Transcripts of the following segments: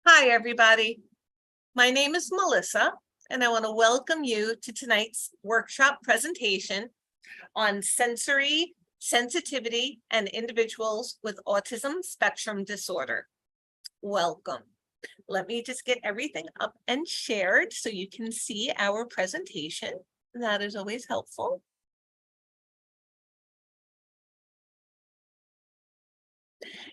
Hi, everybody. My name is Melissa, and I want to welcome you to tonight's workshop presentation on sensory sensitivity and individuals with autism spectrum disorder. Welcome. Let me just get everything up and shared so you can see our presentation. That is always helpful.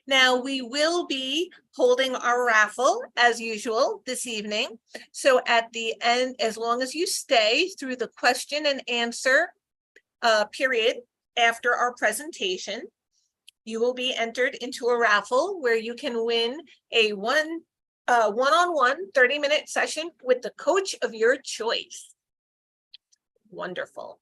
Now, we will be holding our raffle as usual this evening. So at the end, as long as you stay through the question and answer period after our presentation, you will be entered into a raffle where you can win a one-on-one 30-minute session with the coach of your choice. Wonderful.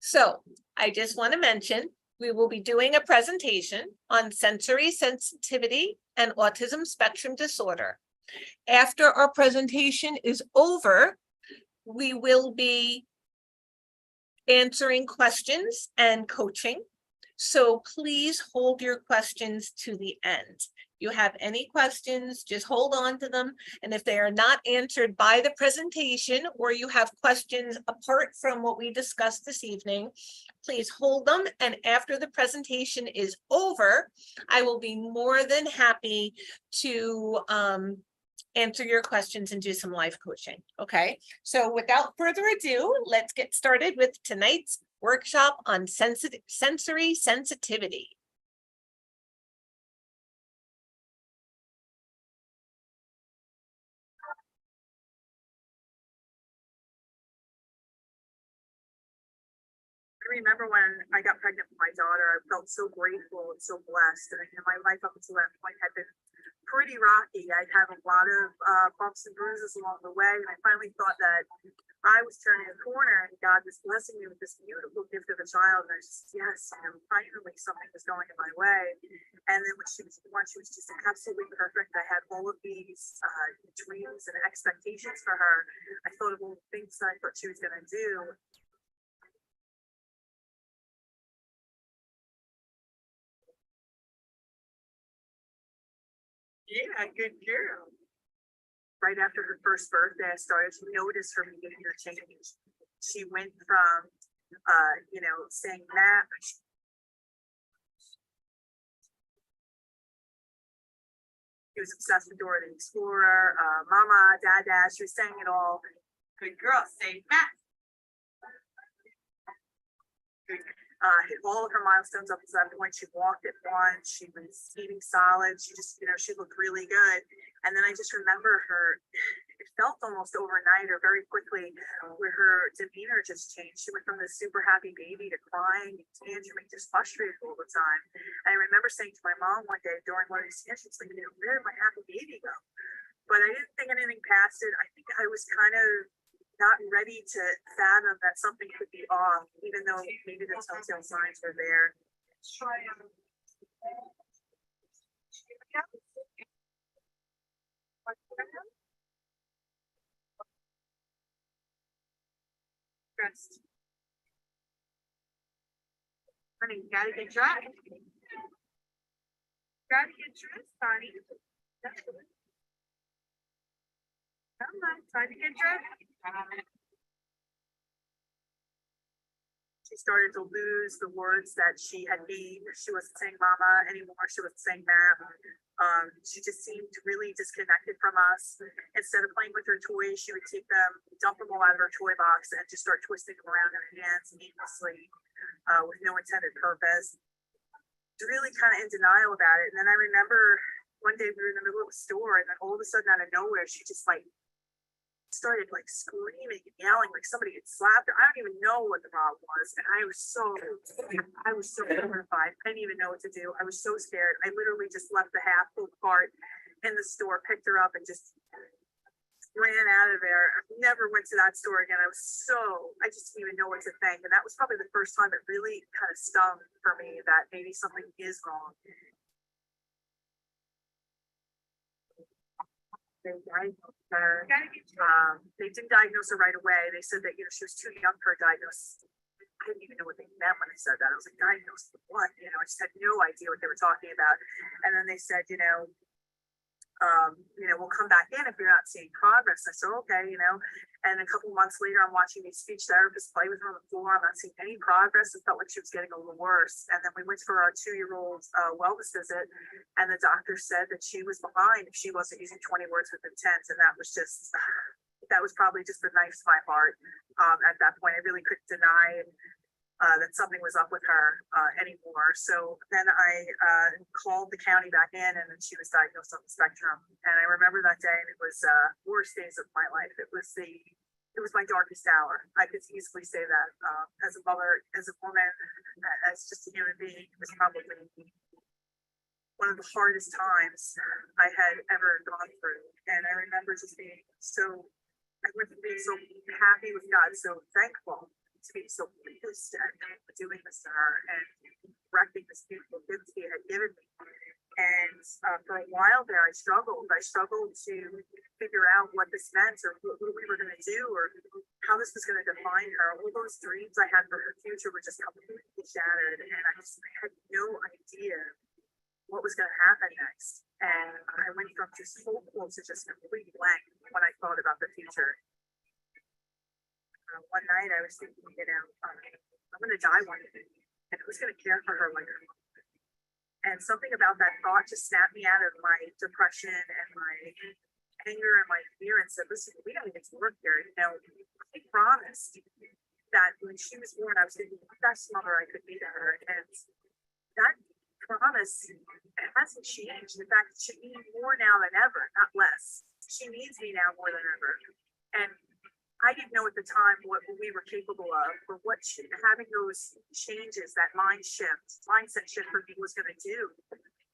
So I just want to mention, we will be doing a presentation on sensory sensitivity and autism spectrum disorder. After our presentation is over, we will be answering questions and coaching. So please hold your questions to the end. You have any questions, just hold on to them. And if they are not answered by the presentation, or you have questions apart from what we discussed this evening, please hold them. And after the presentation is over, I will be more than happy to answer your questions and do some live coaching. Okay, so without further ado, let's get started with tonight's workshop on sensory sensitivity. I remember when I got pregnant with my daughter, I felt so grateful and so blessed. And my life up until that point had been pretty rocky. I'd had a lot of bumps and bruises along the way. And I finally thought that I was turning a corner and God was blessing me with this beautiful gift of a child. And I was just, yes, finally something was going in my way. And then when she was born, she was just absolutely perfect. I had all of these dreams and expectations for her. I thought of all the things that I thought she was going to do. Yeah, good girl. Right after her first birthday, I started to notice her behavior change. She went from, saying that. She was obsessed with Dora the Explorer, Mama, Dada. She was saying it all. Good girl, say Matt. Hit all of her milestones up to that point. She walked at once. She was eating solid. She just, she looked really good. And then I just remember her, it felt almost overnight or very quickly where her demeanor just changed. She went from this super happy baby to crying and tantruming, just frustrated all the time. And I remember saying to my mom one day during one of these sessions, she's like, where did my happy baby go? But I didn't think anything past it. I think I was kind of not ready to fathom that something could be off, even though maybe the telltale signs were there. Dressed. Honey, you gotta get dressed. Gotta get dressed, honey. Come on, time to get dressed. She started to lose the words that she had made. She wasn't saying mama anymore. She wasn't saying that. She just seemed really disconnected from us. Instead of playing with her toys, she would take them, dump them all out of her toy box, and just start twisting them around in her hands needlessly with no intended purpose. Really kind of in denial about it. And then I remember one day we were in the middle of a store, and then all of a sudden out of nowhere, she just started screaming and yelling like somebody had slapped her. I don't even know what the problem was. And I was so horrified. I didn't even know what to do. I was so scared. I literally just left the half full cart in the store, picked her up, and just ran out of there. I never went to that store again. I just didn't even know what to think. And that was probably the first time it really kind of stung for me that maybe something is wrong. They diagnosed her. They didn't diagnose her right away. They said that she was too young for a diagnosis. I didn't even know what they meant when they said that. I was like, diagnosed with what? You know, I just had no idea what they were talking about. And then they said, we'll come back in if you're not seeing progress. I said, okay, and a couple months later, I'm watching these speech therapists play with her on the floor. I'm not seeing any progress. It felt like she was getting a little worse. And then we went for our 2-year-old wellness visit, and the doctor said that she was behind if she wasn't using 20 words with intent. And that was just, that was probably just a knife to my heart. At that point, I really couldn't deny that something was up with her anymore. So then I called the county back in, and then she was diagnosed on the spectrum. And I remember that day, and it was worst days of my life. It was my darkest hour. I could easily say that as a mother, as a woman, as just a human being. It was probably one of the hardest times I had ever gone through. And I remember just being I went from being so happy with God, so thankful, to be so pleased at doing this to her and wrecking this beautiful gift he had given me. And for a while there, I struggled. I struggled to figure out what this meant, or what we were going to do, or how this was going to define her. All those dreams I had for her future were just completely shattered, and I had no idea what was going to happen next. And I went from just hopeful to just complete blank when I thought about the future. One night I was thinking, I'm going to die one day, and who's going to care for her like her mom? And something about that thought just snapped me out of my depression and my anger and my fear and said, listen, we got to get to work here. I promised that when she was born, I was going to be the best mother I could be to her. And that promise hasn't changed. In fact, she needs me more now than ever, not less. She needs me now more than ever. And I didn't know at the time what we were capable of, or what having those changes, that mindset shift for me was going to do.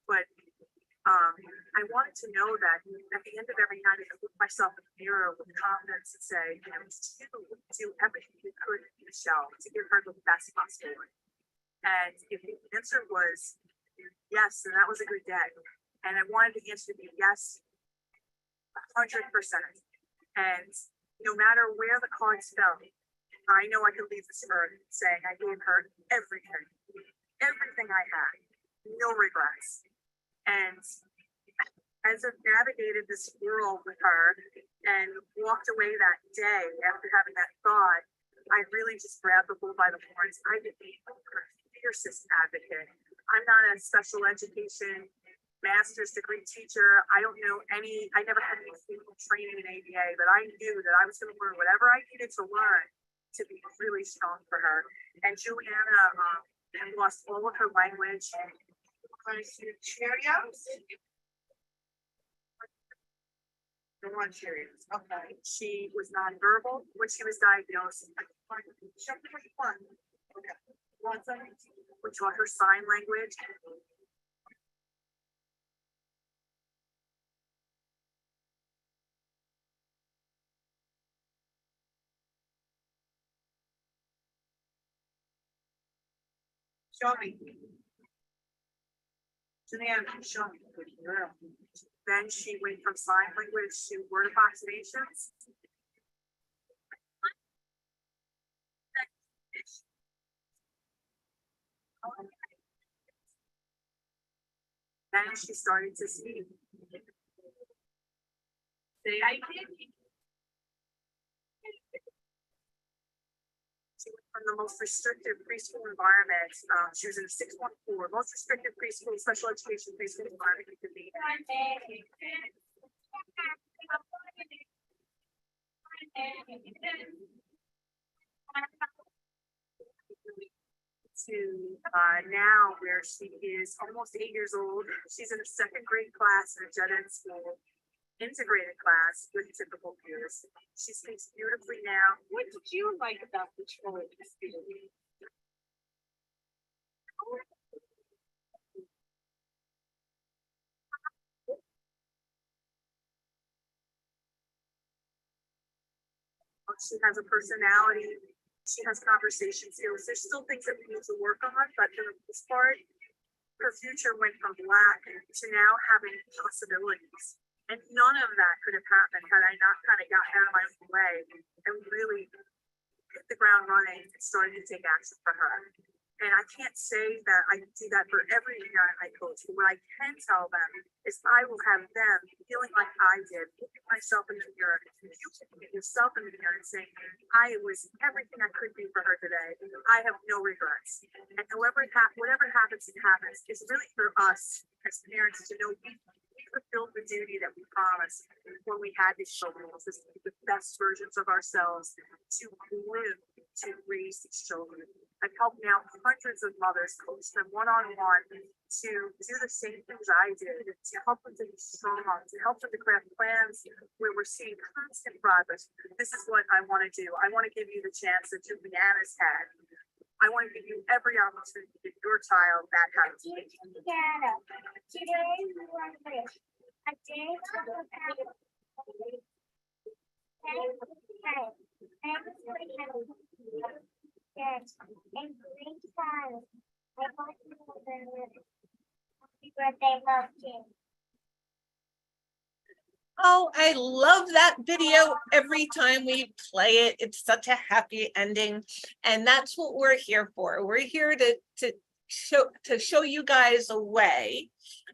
But I wanted to know that at the end of every night, I could look myself in the mirror with confidence and say, you do everything you could, Michelle, to give her the best possible life. And if the answer was yes, then that was a good day. And I wanted the answer to be yes, 100%. And no matter where the cards fell, I know I could leave this earth saying I gave her everything I had, no regrets. And as I've navigated this world with her and walked away that day after having that thought, I really just grabbed the bull by the horns. I became her fiercest advocate. I'm not a special education master's degree teacher. I don't know I never had any formal training in ABA, but I knew that I was going to learn whatever I needed to learn to be really strong for her. And Juliana had lost all of her language. Cheerios? The one Cheerios. Okay. She was nonverbal when she was diagnosed. Okay. We taught her sign language. Show me. Show me. Then she went from sign language to word approximations. Then she started to speak. She went from the most restrictive preschool environment. She was in a 614, most restrictive preschool, special education preschool environment you could be. To now where she is almost 8 years old. She's in a second grade class in a Jet Ed school, integrated class with typical peers. She speaks beautifully now. What did you like about the Troy experience? She has a personality. She has conversation skills. There's still things that we need to work on, but for the most part, her future went from black to now having possibilities. And none of that could have happened had I not kind of gotten out of my own way and really hit the ground running and started to take action for her. And I can't say that I do that for every parent I coach, but what I can tell them is I will have them feeling like I did, looking myself in the mirror, you can look at yourself in the mirror and saying, I was everything I could be for her today. I have no regrets. And whatever happens, it happens. It's really for us as parents to know we fulfilled the duty that we promised when we had these children, was to be the best versions of ourselves, to live, to raise these children. I've helped now hundreds of mothers, coach them one-on-one to do the same things I did, to help them to be strong, to help them to craft plans where we're seeing constant progress. This is what I want to do. I want to give you the chance that Juliana's had. I want to give you every opportunity to give your child that kind of Today we want to wish a day of happiness. Yes, and great time. I hope you will happy birthday, love you. Oh, I love that video every time we play it. It's such a happy ending. And that's what we're here for. We're here to show you guys a way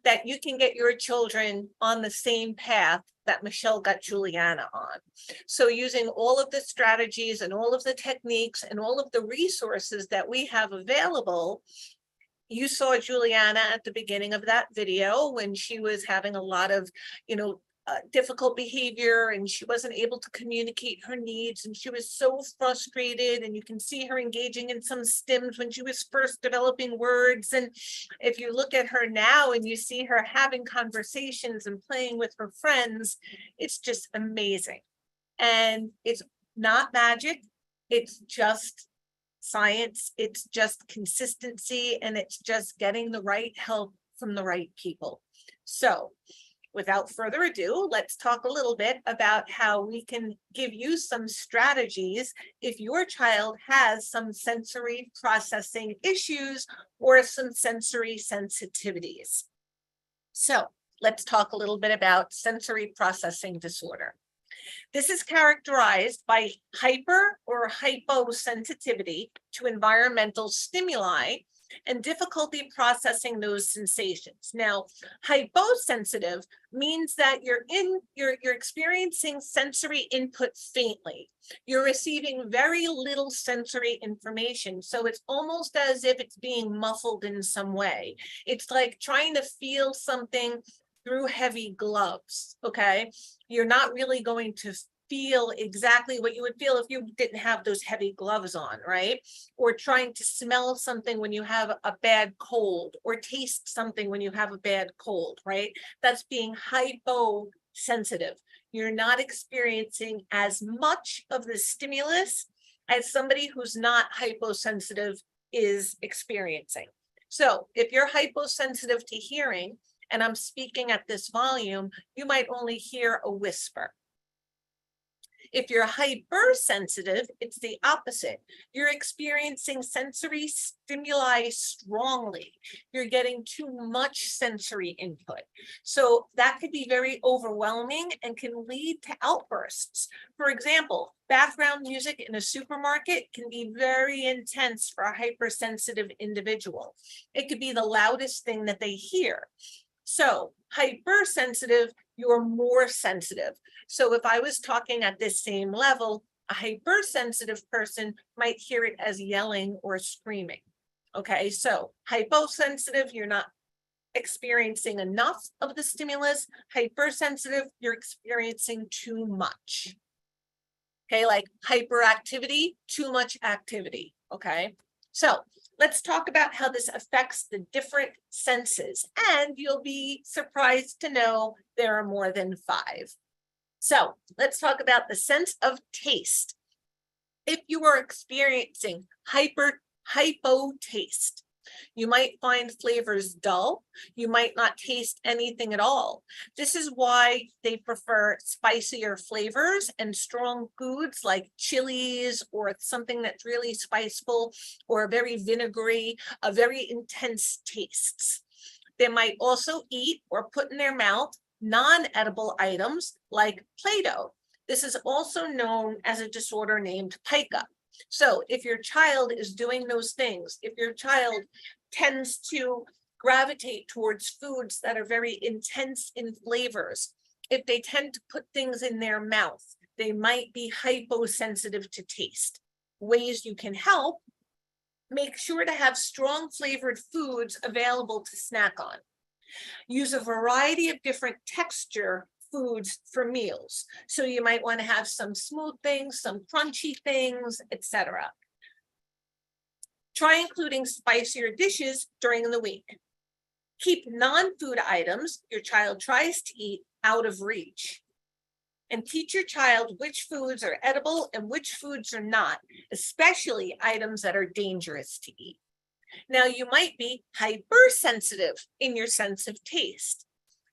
that you can get your children on the same path that Michelle got Juliana on. So using all of the strategies and all of the techniques and all of the resources that we have available. You saw Juliana at the beginning of that video when she was having a lot of, difficult behavior, and she wasn't able to communicate her needs, and she was so frustrated, and you can see her engaging in some stims when she was first developing words. And if you look at her now and you see her having conversations and playing with her friends, it's just amazing. And it's not magic, it's just science, it's just consistency, and it's just getting the right help from the right people. So without further ado, let's talk a little bit about how we can give you some strategies if your child has some sensory processing issues or some sensory sensitivities. So let's talk a little bit about sensory processing disorder. This is characterized by hyper or hyposensitivity to environmental stimuli and difficulty processing those sensations. Now, hyposensitive means that you're experiencing sensory input faintly. You're receiving very little sensory information. So it's almost as if it's being muffled in some way. It's like trying to feel something through heavy gloves, okay? You're not really going to feel exactly what you would feel if you didn't have those heavy gloves on, right? Or trying to smell something when you have a bad cold, or taste something when you have a bad cold, right? That's being hyposensitive. You're not experiencing as much of the stimulus as somebody who's not hyposensitive is experiencing. So if you're hyposensitive to hearing, and I'm speaking at this volume, you might only hear a whisper. If you're hypersensitive, it's the opposite. You're experiencing sensory stimuli strongly. You're getting too much sensory input. So that could be very overwhelming and can lead to outbursts. For example, background music in a supermarket can be very intense for a hypersensitive individual. It could be the loudest thing that they hear. So hypersensitive, you're more sensitive. So if I was talking at this same level, a hypersensitive person might hear it as yelling or screaming. Okay, so hyposensitive, you're not experiencing enough of the stimulus. Hypersensitive, you're experiencing too much. Okay, like hyperactivity, too much activity. Okay, so let's talk about how this affects the different senses, and you'll be surprised to know there are more than 5. So let's talk about the sense of taste. If you are experiencing hypotaste, you might find flavors dull. You might not taste anything at all. This is why they prefer spicier flavors and strong foods like chilies, or something that's really spiceful, or very vinegary, a very intense tastes. They might also eat or put in their mouth non-edible items like Play-Doh. This is also known as a disorder named pica. So if your child is doing those things, if your child tends to gravitate towards foods that are very intense in flavors, if they tend to put things in their mouth, they might be hyposensitive to taste. Ways you can help: make sure to have strong flavored foods available to snack on. Use a variety of different texture foods for meals. So you might want to have some smooth things, some crunchy things, etc. Try including spicier dishes during the week. Keep non-food items your child tries to eat out of reach. And teach your child which foods are edible and which foods are not, especially items that are dangerous to eat. Now, you might be hypersensitive in your sense of taste.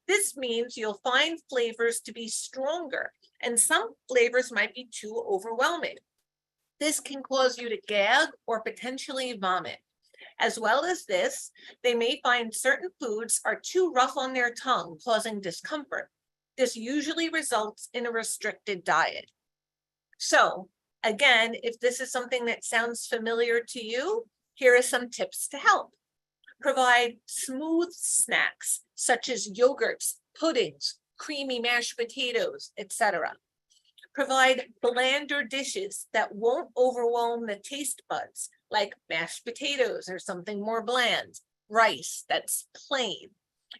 This means you'll find flavors to be stronger, and some flavors might be too overwhelming. This can cause you to gag or potentially vomit. As well as this, they may find certain foods are too rough on their tongue, causing discomfort. This usually results in a restricted diet. So again, if this is something that sounds familiar to you, here are some tips to help. Provide smooth snacks such as yogurts, puddings, creamy mashed potatoes, etc. Provide blander dishes that won't overwhelm the taste buds, like mashed potatoes or something more bland, rice that's plain,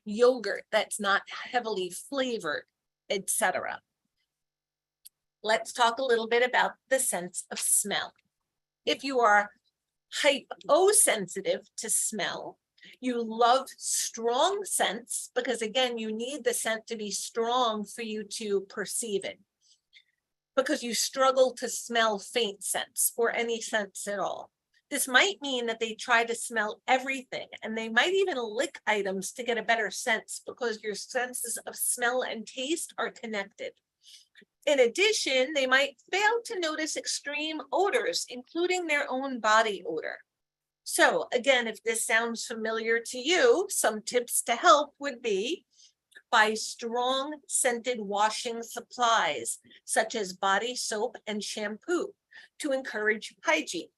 yogurt that's not heavily flavored, etc. Let's talk a little bit about the sense of smell. If you are hyposensitive to smell, you love strong scents because, again, you need the scent to be strong for you to perceive it, because you struggle to smell faint scents or any scents at all. This might mean that they try to smell everything, and they might even lick items to get a better sense because your senses of smell and taste are connected. In addition, they might fail to notice extreme odors, including their own body odor. So again, if this sounds familiar to you, some tips to help would be: buy strong scented washing supplies, such as body soap and shampoo, to encourage hygiene.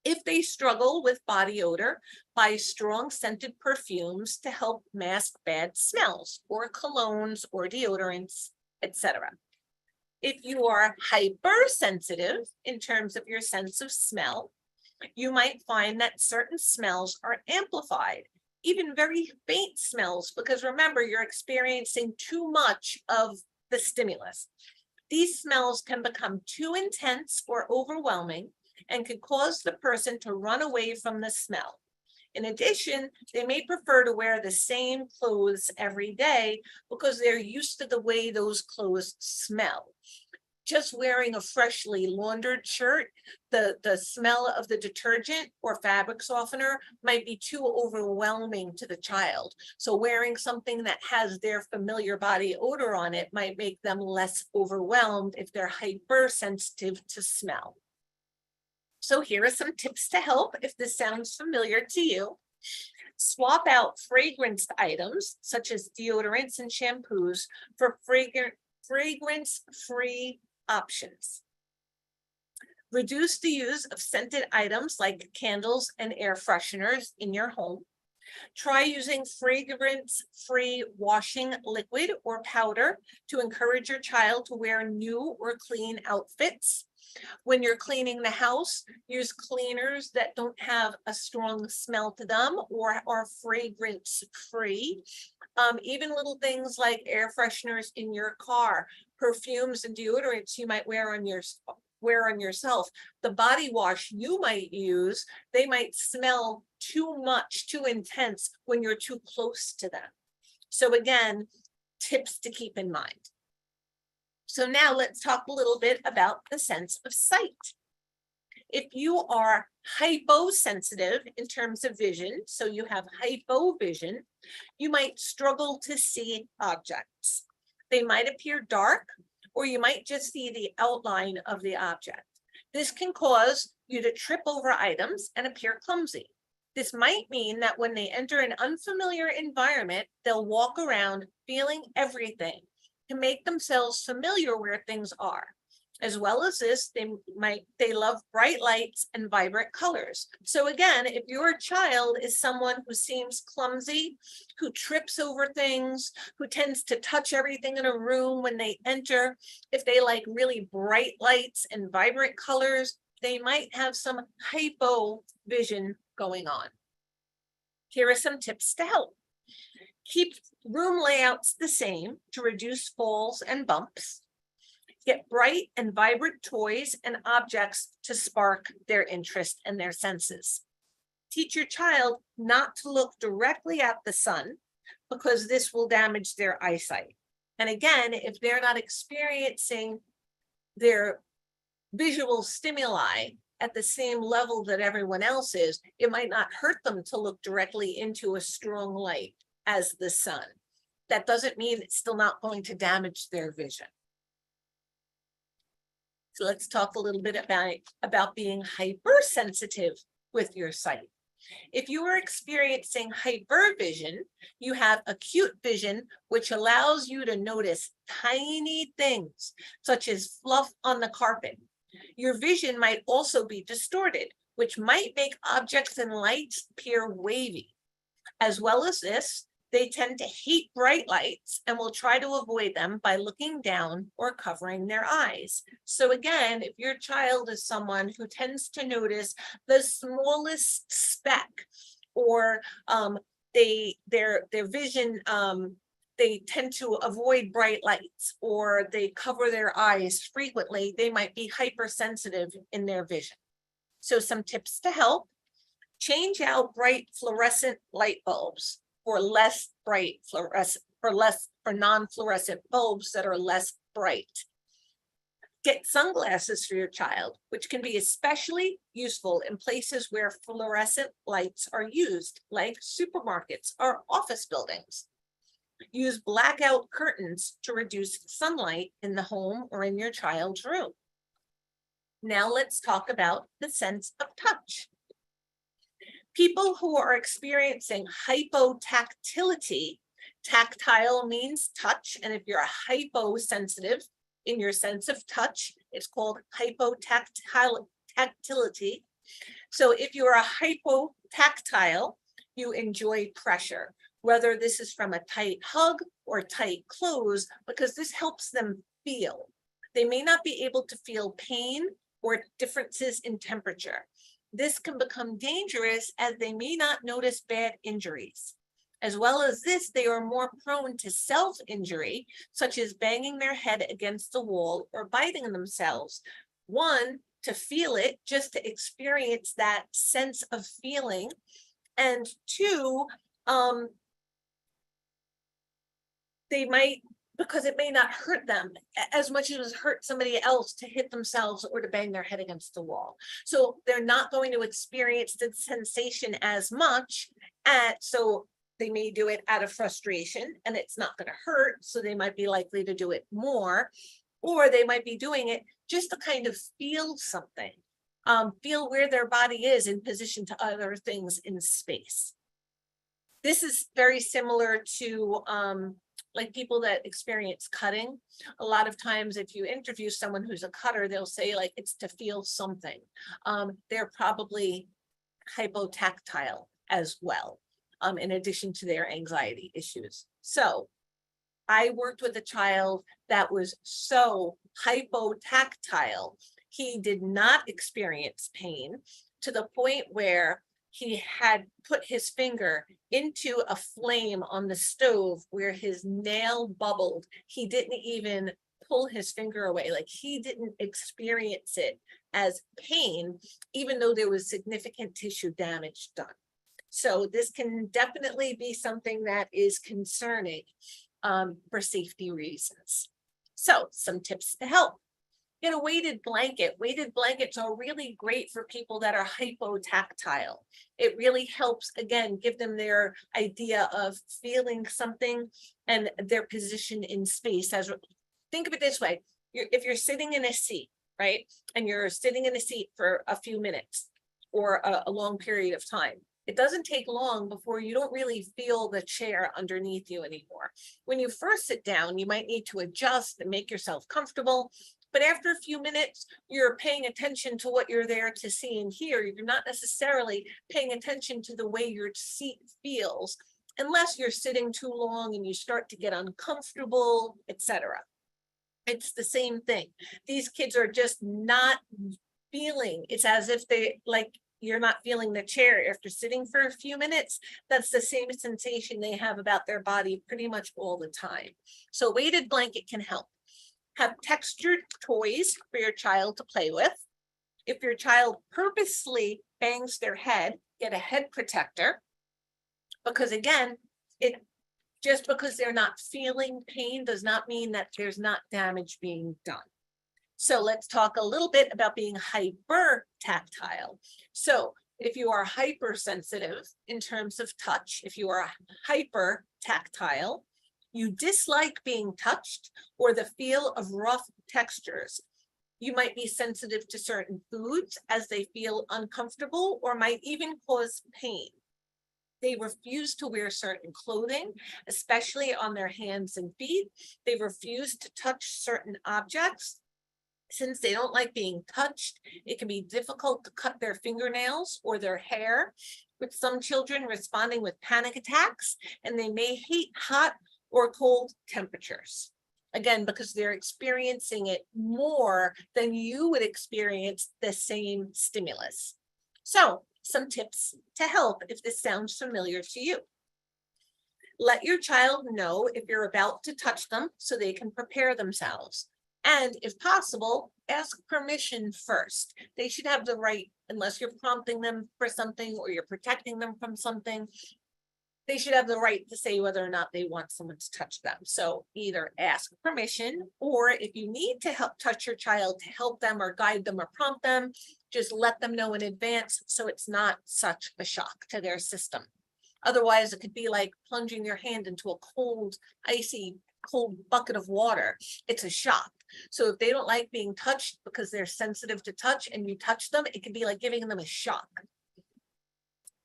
If they struggle with body odor, buy strong scented perfumes to help mask bad smells, or colognes or deodorants, etc. If you are hypersensitive in terms of your sense of smell, you might find that certain smells are amplified, even very faint smells, because remember, you're experiencing too much of the stimulus. These smells can become too intense or overwhelming and can cause the person to run away from the smell. In addition, they may prefer to wear the same clothes every day because they're used to the way those clothes smell. Just wearing a freshly laundered shirt, the smell of the detergent or fabric softener might be too overwhelming to the child. So wearing something that has their familiar body odor on it might make them less overwhelmed if they're hypersensitive to smell. So here are some tips to help if this sounds familiar to you. Swap out fragranced items such as deodorants and shampoos for fragrance-free options. Reduce the use of scented items like candles and air fresheners in your home. Try using fragrance-free washing liquid or powder to encourage your child to wear new or clean outfits. When you're cleaning the house, use cleaners that don't have a strong smell to them or are fragrance-free. Even little things like air fresheners in your car, perfumes and deodorants you might wear on yourself. The body wash you might use, they might smell too much, too intense when you're too close to them. So again, tips to keep in mind. So now let's talk a little bit about the sense of sight. If you are hyposensitive in terms of vision, so you have hypovision, you might struggle to see objects. They might appear dark, or you might just see the outline of the object. This can cause you to trip over items and appear clumsy. This might mean that when they enter an unfamiliar environment, they'll walk around feeling everything to make themselves familiar where things are. As well as this, they love bright lights and vibrant colors. So again, if your child is someone who seems clumsy, who trips over things, who tends to touch everything in a room when they enter, if they like really bright lights and vibrant colors, they might have some hypo vision going on. Here are some tips to help. Keep room layouts the same to reduce falls and bumps. Get bright and vibrant toys and objects to spark their interest and their senses. Teach your child not to look directly at the sun because this will damage their eyesight. And again, if they're not experiencing their visual stimuli at the same level that everyone else is, it might not hurt them to look directly into a strong light as the sun. That doesn't mean it's still not going to damage their vision. So let's talk a little bit about being hypersensitive with your sight. If you are experiencing hypervision, you have acute vision, which allows you to notice tiny things, such as fluff on the carpet. Your vision might also be distorted, which might make objects and lights appear wavy. As well as this, they tend to hate bright lights and will try to avoid them by looking down or covering their eyes. So again, if your child is someone who tends to notice the smallest speck, or their vision, they tend to avoid bright lights, or they cover their eyes frequently, they might be hypersensitive in their vision. So some tips to help: change out bright fluorescent light bulbs for less bright fluorescent, for non-fluorescent bulbs that are less bright. Get sunglasses for your child, which can be especially useful in places where fluorescent lights are used, like supermarkets or office buildings. Use blackout curtains to reduce sunlight in the home or in your child's room. Now let's talk about the sense of touch. People who are experiencing hypotactility, tactile means touch, and if you're a hyposensitive in your sense of touch, it's called hypotactility. So if you're a hypotactile, you enjoy pressure, whether this is from a tight hug or tight clothes, because this helps them feel. They may not be able to feel pain or differences in temperature. This can become dangerous as they may not notice bad injuries. As well as this, they are more prone to self-injury, such as banging their head against the wall or biting themselves. One, to feel it, just to experience that sense of feeling. And two, they might, because it may not hurt them as much as it hurt somebody else to hit themselves or to bang their head against the wall. So they're not going to experience the sensation as much, so they may do it out of frustration and it's not going to hurt, so they might be likely to do it more, or they might be doing it just to kind of feel something, feel where their body is in position to other things in space. This is very similar to like people that experience cutting. A lot of times if you interview someone who's a cutter, they'll say like it's to feel something. They're probably hypotactile as well, in addition to their anxiety issues. So I worked with a child that was so hypotactile, he did not experience pain to the point where he had put his finger into a flame on the stove where his nail bubbled. He didn't even pull his finger away. Like, he didn't experience it as pain, even though there was significant tissue damage done. So this can definitely be something that is concerning for safety reasons. So some tips to help. Get a weighted blanket. Weighted blankets are really great for people that are hypotactile. It really helps, again, give them their idea of feeling something and their position in space. Think of it this way. If you're sitting in a seat, right? And you're sitting in a seat for a few minutes or a long period of time, it doesn't take long before you don't really feel the chair underneath you anymore. When you first sit down, you might need to adjust and make yourself comfortable. But after a few minutes, you're paying attention to what you're there to see and hear. You're not necessarily paying attention to the way your seat feels, unless you're sitting too long and you start to get uncomfortable, etc. It's the same thing. These kids are just not feeling, it's as if they like, you're not feeling the chair after sitting for a few minutes. That's the same sensation they have about their body pretty much all the time. So weighted blanket can help. Have textured toys for your child to play with. If your child purposely bangs their head, get a head protector. Because again, just because they're not feeling pain does not mean that there's not damage being done. So let's talk a little bit about being hyper tactile. So if you are hypersensitive in terms of touch, if you are hyper tactile, you dislike being touched or the feel of rough textures. You might be sensitive to certain foods as they feel uncomfortable or might even cause pain. They refuse to wear certain clothing, especially on their hands and feet. They refuse to touch certain objects. Since they don't like being touched, it can be difficult to cut their fingernails or their hair, with some children responding with panic attacks, and they may hate hot or cold temperatures. Again, because they're experiencing it more than you would experience the same stimulus. So, some tips to help if this sounds familiar to you. Let your child know if you're about to touch them so they can prepare themselves. And if possible, ask permission first. They should have the right, unless you're prompting them for something or you're protecting them from something, they should have the right to say whether or not they want someone to touch them. So either ask permission, or if you need to help touch your child to help them or guide them or prompt them, just let them know in advance so it's not such a shock to their system. Otherwise, it could be like plunging your hand into a cold, icy, cold bucket of water. It's a shock. So if they don't like being touched because they're sensitive to touch and you touch them, it could be like giving them a shock.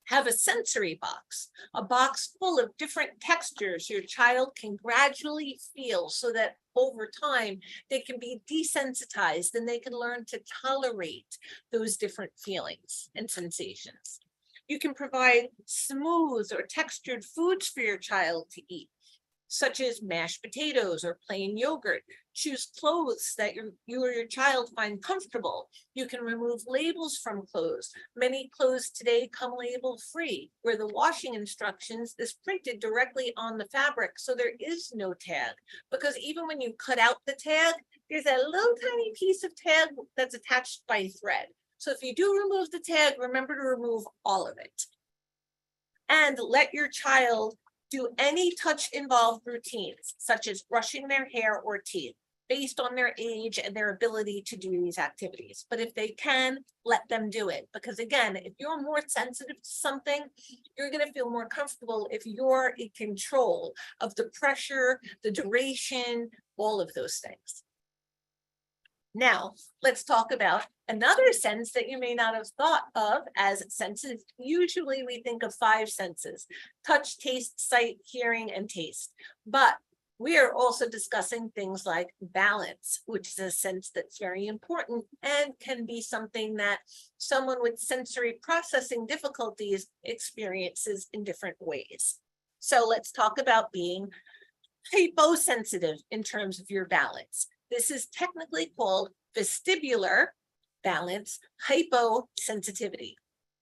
Have a sensory box, a box full of different textures your child can gradually feel so that over time they can be desensitized and they can learn to tolerate those different feelings and sensations. You can provide smooth or textured foods for your child to eat, such as mashed potatoes or plain yogurt. Choose clothes that you or your child find comfortable. You can remove labels from clothes. Many clothes today come label free, where the washing instructions is printed directly on the fabric, so there is no tag. Because even when you cut out the tag, there's a little tiny piece of tag that's attached by thread. So if you do remove the tag, remember to remove all of it. And let your child do any touch-involved routines, such as brushing their hair or teeth, based on their age and their ability to do these activities. But if they can, let them do it. Because again, if you're more sensitive to something, you're going to feel more comfortable if you're in control of the pressure, the duration, all of those things. Now, let's talk about another sense that you may not have thought of as senses. Usually we think of 5 senses: touch, taste, sight, hearing, and taste. But we are also discussing things like balance, which is a sense that's very important and can be something that someone with sensory processing difficulties experiences in different ways. So let's talk about being hyposensitive in terms of your balance. This is technically called vestibular balance hyposensitivity.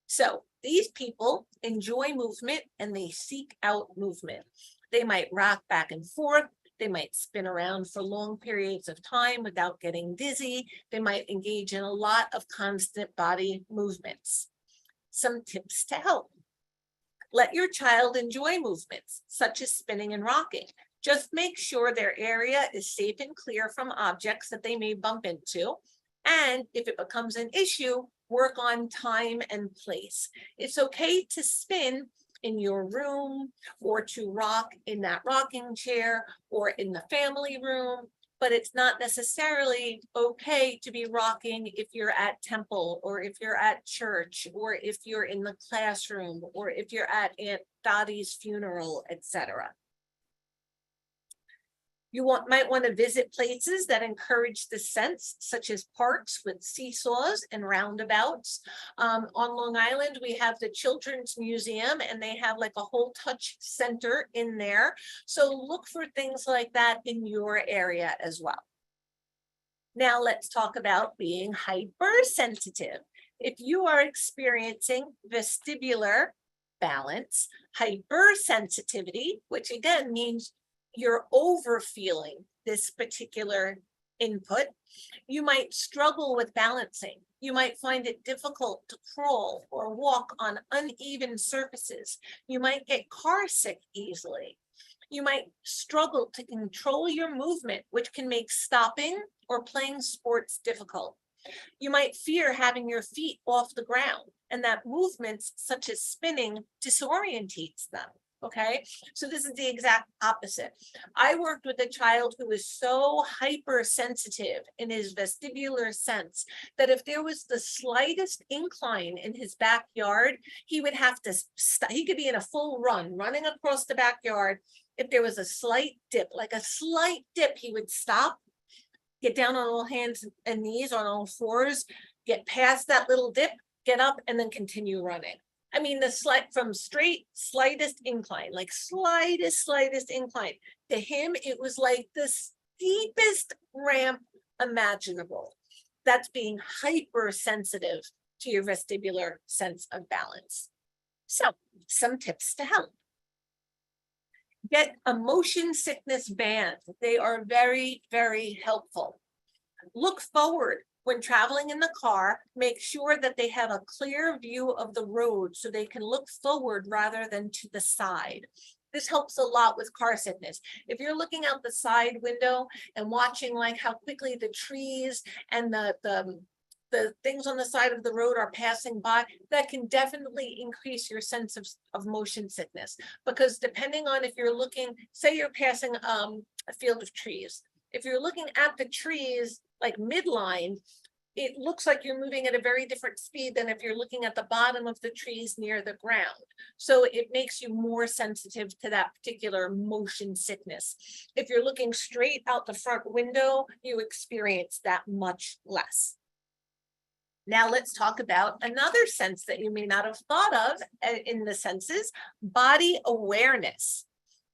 So these people enjoy movement and they seek out movement. They might rock back and forth. They might spin around for long periods of time without getting dizzy. They might engage in a lot of constant body movements. Some tips to help. Let your child enjoy movements, such as spinning and rocking. Just make sure their area is safe and clear from objects that they may bump into. And if it becomes an issue, work on time and place. It's okay to spin in your room or to rock in that rocking chair or in the family room, but it's not necessarily okay to be rocking if you're at temple or if you're at church or if you're in the classroom or if you're at Aunt Dottie's funeral, etc. Might want to visit places that encourage the sense, such as parks with seesaws and roundabouts. On Long Island, we have the Children's Museum, and they have like a whole touch center in there. So look for things like that in your area as well. Now let's talk about being hypersensitive. If you are experiencing vestibular balance, hypersensitivity, which again means you're overfeeling this particular input, you might struggle with balancing. You might find it difficult to crawl or walk on uneven surfaces. You might get car sick easily. You might struggle to control your movement, which can make stopping or playing sports difficult. You might fear having your feet off the ground, and that movements such as spinning disorientates them. Okay, so this is the exact opposite. I worked with a child who was so hypersensitive in his vestibular sense that if there was the slightest incline in his backyard, he would have to stop. He could be in a full run, running across the backyard. If there was a slight dip, like a slight dip, he would stop, get down on all hands and knees, on all fours, get past that little dip, get up, and then continue running. I mean, from slightest incline, like slightest incline. To him, it was like the steepest ramp imaginable. That's being hypersensitive to your vestibular sense of balance. So, some tips to help. Get a motion sickness band. They are very, very helpful. Look forward. When traveling in the car, make sure that they have a clear view of the road so they can look forward rather than to the side. This helps a lot with car sickness. If you're looking out the side window and watching like how quickly the trees and the things on the side of the road are passing by, that can definitely increase your sense of motion sickness. Because depending on if you're looking, say you're passing a field of trees. If you're looking at the trees like midline, it looks like you're moving at a very different speed than if you're looking at the bottom of the trees near the ground. So it makes you more sensitive to that particular motion sickness. If you're looking straight out the front window, you experience that much less. Now let's talk about another sense that you may not have thought of in the senses, body awareness.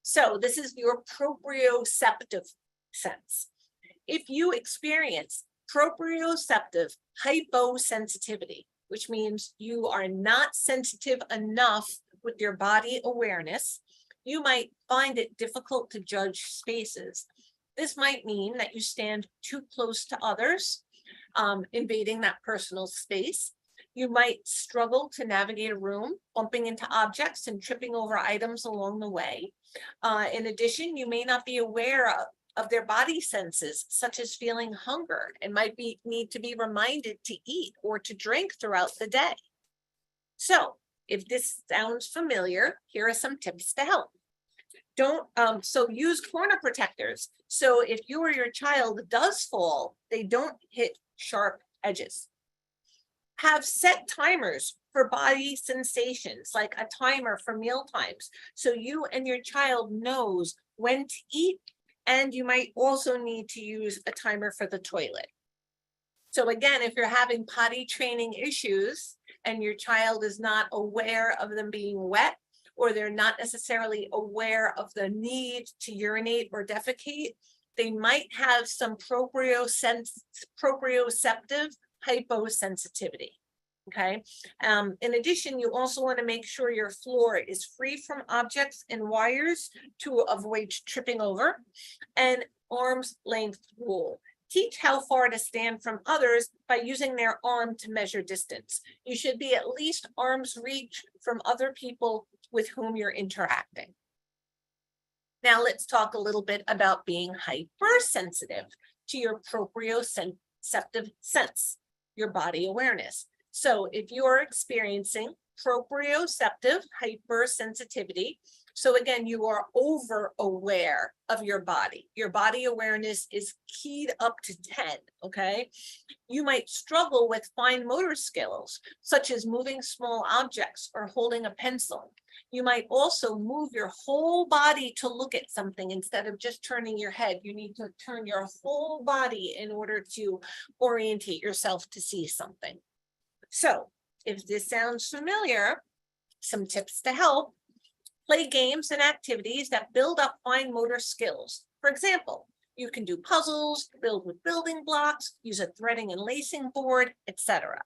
So this is your proprioceptive sense. If you experience proprioceptive hyposensitivity, which means you are not sensitive enough with your body awareness, you might find it difficult to judge spaces. This might mean that you stand too close to others, invading that personal space. You might struggle to navigate a room, bumping into objects and tripping over items along the way. In addition, you may not be aware of their body senses, such as feeling hunger, and might need to be reminded to eat or to drink throughout the day. So if this sounds familiar, here are some tips to help. So use corner protectors. So if you or your child does fall, they don't hit sharp edges. Have set timers for body sensations, like a timer for meal times, so you and your child knows when to eat. And you might also need to use a timer for the toilet. So again, if you're having potty training issues and your child is not aware of them being wet, or they're not necessarily aware of the need to urinate or defecate, they might have some proprioceptive hyposensitivity. Okay. In addition, you also want to make sure your floor is free from objects and wires to avoid tripping over. And arm's length rule. Teach how far to stand from others by using their arm to measure distance. You should be at least arm's reach from other people with whom you're interacting. Now let's talk a little bit about being hypersensitive to your proprioceptive sense, your body awareness. So if you're experiencing proprioceptive hypersensitivity, So again, you are over aware of your body. Your body awareness is keyed up to 10, okay? You might struggle with fine motor skills, such as moving small objects or holding a pencil. You might also move your whole body to look at something instead of just turning your head. You need to turn your whole body in order to orientate yourself to see something. So if this sounds familiar, some tips to help: play games and activities that build up fine motor skills. For example, you can do puzzles, build with building blocks, use a threading and lacing board, etc.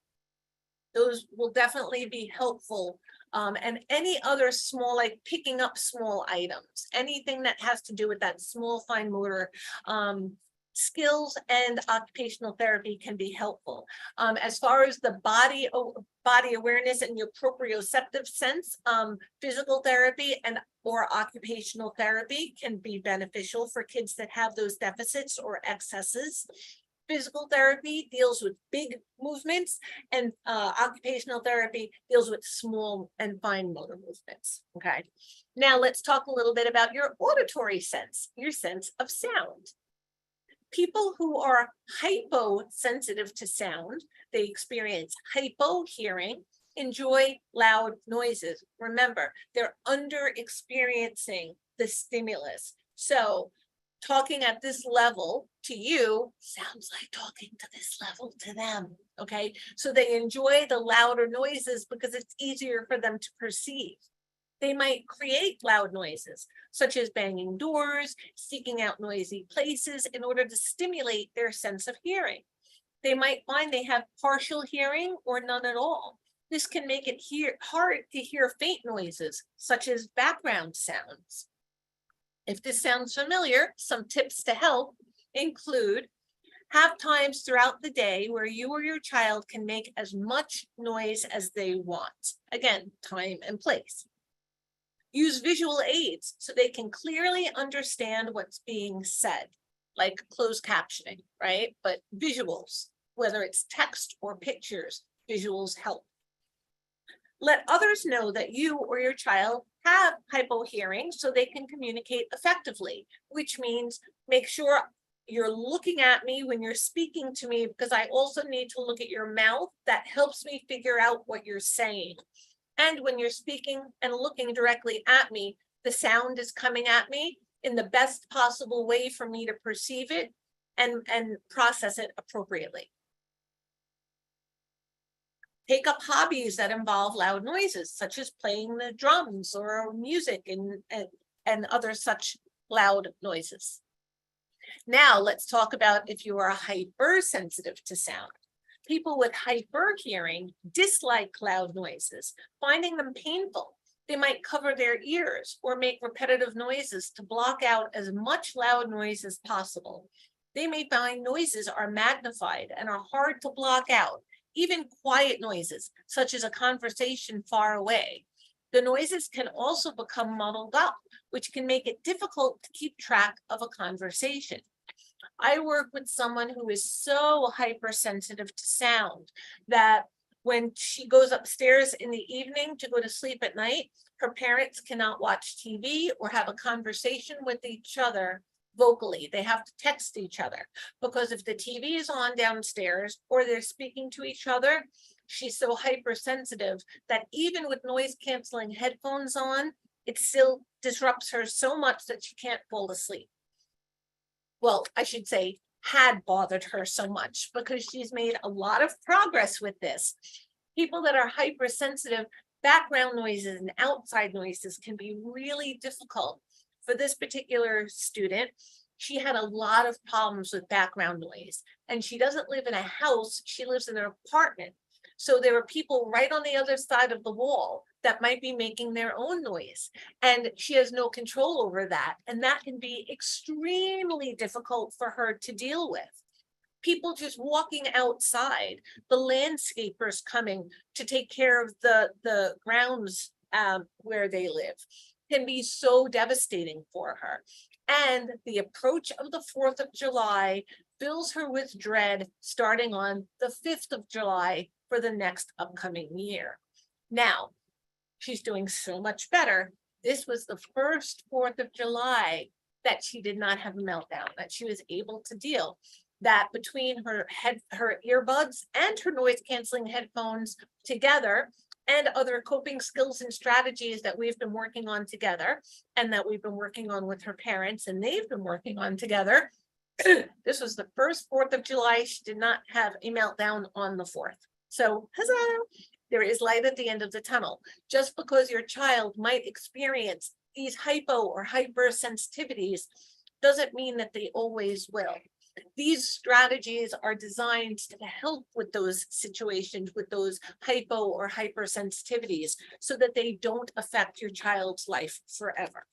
Those will definitely be helpful. And any other small, like picking up small items, anything that has to do with that small fine motor skills and occupational therapy can be helpful. As far as the body awareness and your proprioceptive sense, physical therapy and or occupational therapy can be beneficial for kids that have those deficits or excesses. Physical therapy deals with big movements, and occupational therapy deals with small and fine motor movements. Okay, now let's talk a little bit about your auditory sense, your sense of sound. People who are hyposensitive to sound, they experience hypo hearing, enjoy loud noises. Remember, they're under experiencing the stimulus. So talking at this level to you sounds like talking to this level to them, okay? So they enjoy the louder noises because it's easier for them to perceive. They might create loud noises, such as banging doors, seeking out noisy places in order to stimulate their sense of hearing. They might find they have partial hearing or none at all. This can make it hard to hear faint noises, such as background sounds. If this sounds familiar, some tips to help include: have times throughout the day where you or your child can make as much noise as they want. Again, time and place. Use visual aids so they can clearly understand what's being said, like closed captioning, right? But visuals, whether it's text or pictures, visuals help. Let others know that you or your child have hypohearing so they can communicate effectively, which means make sure you're looking at me when you're speaking to me, because I also need to look at your mouth. That helps me figure out what you're saying. And when you're speaking and looking directly at me, the sound is coming at me in the best possible way for me to perceive it and process it appropriately. Take up hobbies that involve loud noises, such as playing the drums or music and other such loud noises. Now let's talk about if you are hypersensitive to sound. People with hyperhearing dislike loud noises, finding them painful. They might cover their ears or make repetitive noises to block out as much loud noise as possible. They may find noises are magnified and are hard to block out. Even quiet noises, such as a conversation far away. The noises can also become muddled up, which can make it difficult to keep track of a conversation. I work with someone who is so hypersensitive to sound that when she goes upstairs in the evening to go to sleep at night, her parents cannot watch TV or have a conversation with each other vocally. They have to text each other, because if the TV is on downstairs or they're speaking to each other, she's so hypersensitive that even with noise canceling headphones on, it still disrupts her so much that she can't fall asleep. Well, I should say had bothered her so much, because she's made a lot of progress with this. People that are hypersensitive, background noises and outside noises can be really difficult. For this particular student, she had a lot of problems with background noise, and she doesn't live in a house, she lives in an apartment. So there are people right on the other side of the wall that might be making their own noise, and she has no control over that. And that can be extremely difficult for her to deal with. People just walking outside, the landscapers coming to take care of the grounds where they live, can be so devastating for her. And the approach of the 4th of July fills her with dread starting on the 5th of July for the next upcoming year. Now, she's doing so much better, this was the first 4th of July that she did not have a meltdown, that she was able to deal. That between her earbuds and her noise canceling headphones together, and other coping skills and strategies that we've been working on together, and that we've been working on with her parents, and they've been working on together. This was the first 4th of July. She did not have a meltdown on the 4th. So, huzzah! There is light at the end of the tunnel. Just because your child might experience these hypo or hypersensitivities doesn't mean that they always will. These strategies are designed to help with those situations, with those hypo or hypersensitivities, so that they don't affect your child's life forever.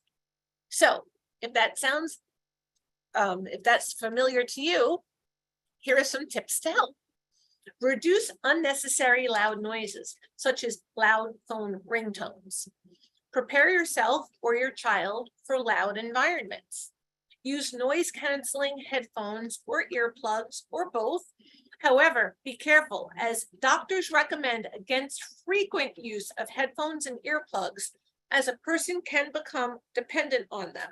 So if that sounds, if that's familiar to you, here are some tips to help. Reduce unnecessary loud noises, such as loud phone ringtones. Prepare yourself or your child for loud environments. Use noise canceling headphones or earplugs or both. However, be careful, as doctors recommend against frequent use of headphones and earplugs, as a person can become dependent on them.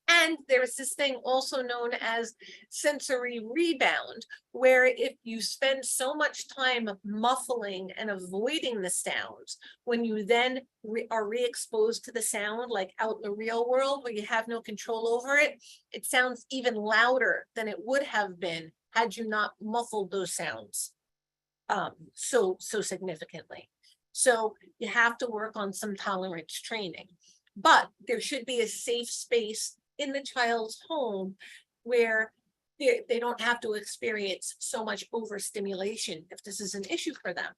And there's this thing also known as sensory rebound, where if you spend so much time muffling and avoiding the sounds, when you then are re-exposed to the sound, like out in the real world where you have no control over it, it sounds even louder than it would have been had you not muffled those sounds so significantly. So you have to work on some tolerance training, but there should be a safe space in the child's home where they don't have to experience so much overstimulation if this is an issue for them.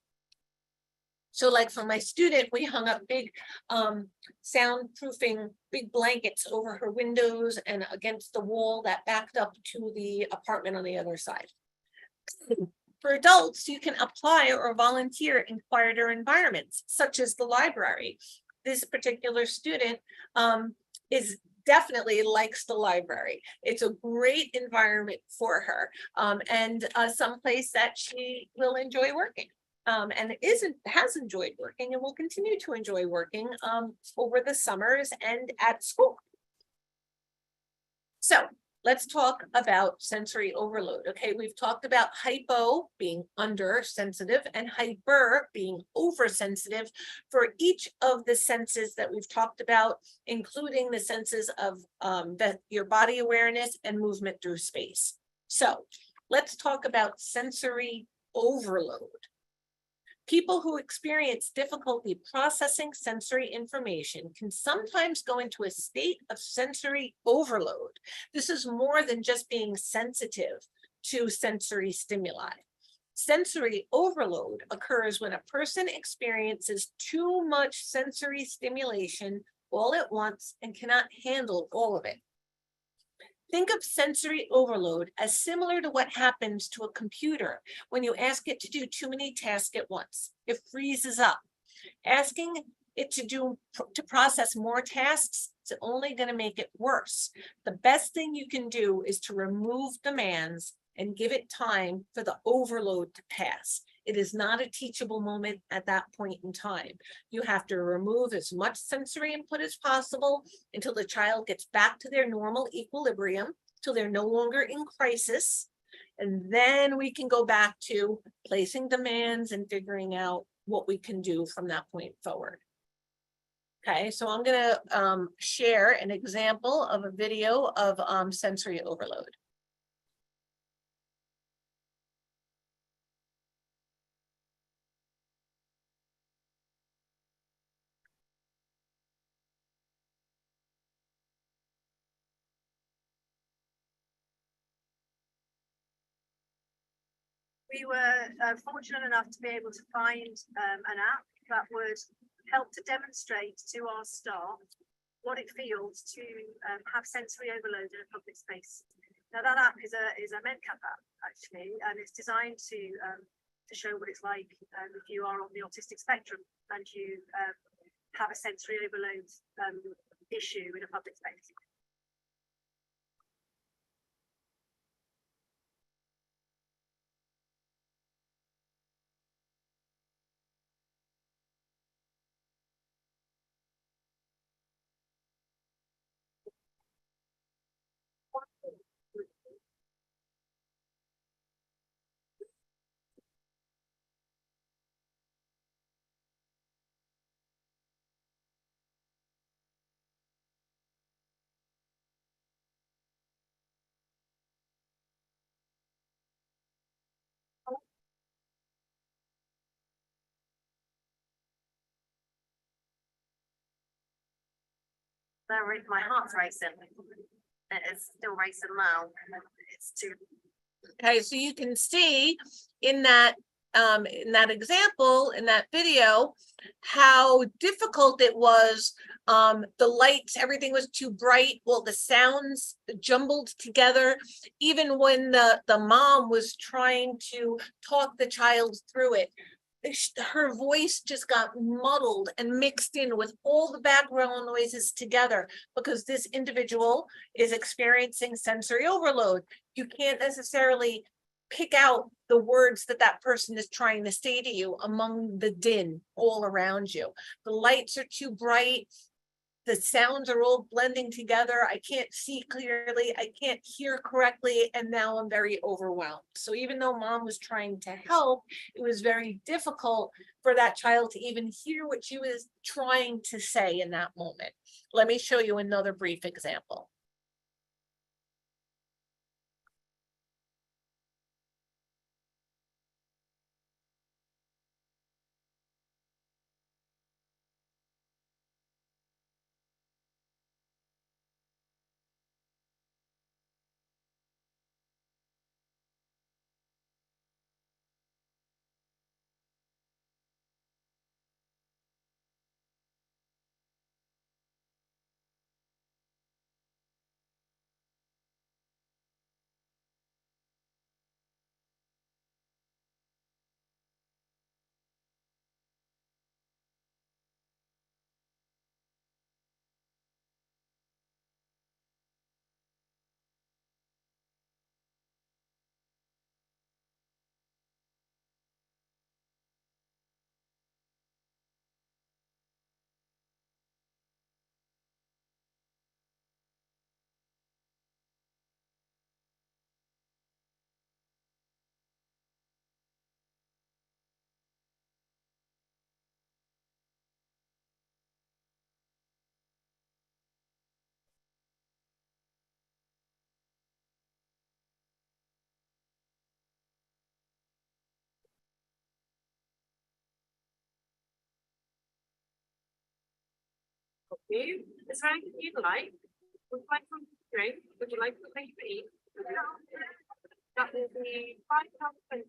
So like for my student, we hung up big soundproofing, big blankets over her windows and against the wall that backed up to the apartment on the other side. For adults, you can apply or volunteer in quieter environments, such as the library. This particular student definitely likes the library. It's a great environment for her, and someplace that she will enjoy working, and has enjoyed working and will continue to enjoy working over the summers and at school. So let's talk about sensory overload. Okay, we've talked about hypo being undersensitive and hyper being oversensitive for each of the senses that we've talked about, including the senses of your body awareness and movement through space. So let's talk about sensory overload. People who experience difficulty processing sensory information can sometimes go into a state of sensory overload. This is more than just being sensitive to sensory stimuli. Sensory overload occurs when a person experiences too much sensory stimulation all at once and cannot handle all of it. Think of sensory overload as similar to what happens to a computer when you ask it to do too many tasks at once. It freezes up. Asking it to process more tasks is only going to make it worse. The best thing you can do is to remove demands and give it time for the overload to pass. It is not a teachable moment at that point in time. You have to remove as much sensory input as possible until the child gets back to their normal equilibrium, till they're no longer in crisis. And then we can go back to placing demands and figuring out what we can do from that point forward. Okay, so I'm gonna share an example of a video of sensory overload. We were fortunate enough to be able to find an app that would help to demonstrate to our staff what it feels to have sensory overload in a public space. Now that app is a MedCap app actually, and it's designed to show what it's like if you are on the autistic spectrum and you have a sensory overload issue in a public space. My heart's racing. It's still racing now. It's too. Okay, so you can see in that example, in that video, how difficult it was. The lights, everything was too bright. Well, the sounds jumbled together. Even when the mom was trying to talk the child through it, her voice just got muddled and mixed in with all the background noises together because this individual is experiencing sensory overload. You can't necessarily pick out the words that that person is trying to say to you among the din all around you. The lights are too bright. The sounds are all blending together. I can't see clearly. I can't hear correctly. And now I'm very overwhelmed. So even though mom was trying to help, it was very difficult for that child to even hear what she was trying to say in that moment. Let me show you another brief example. Is there anything you'd like? Would you like some drink? Would you like something to eat? That will be £5.20.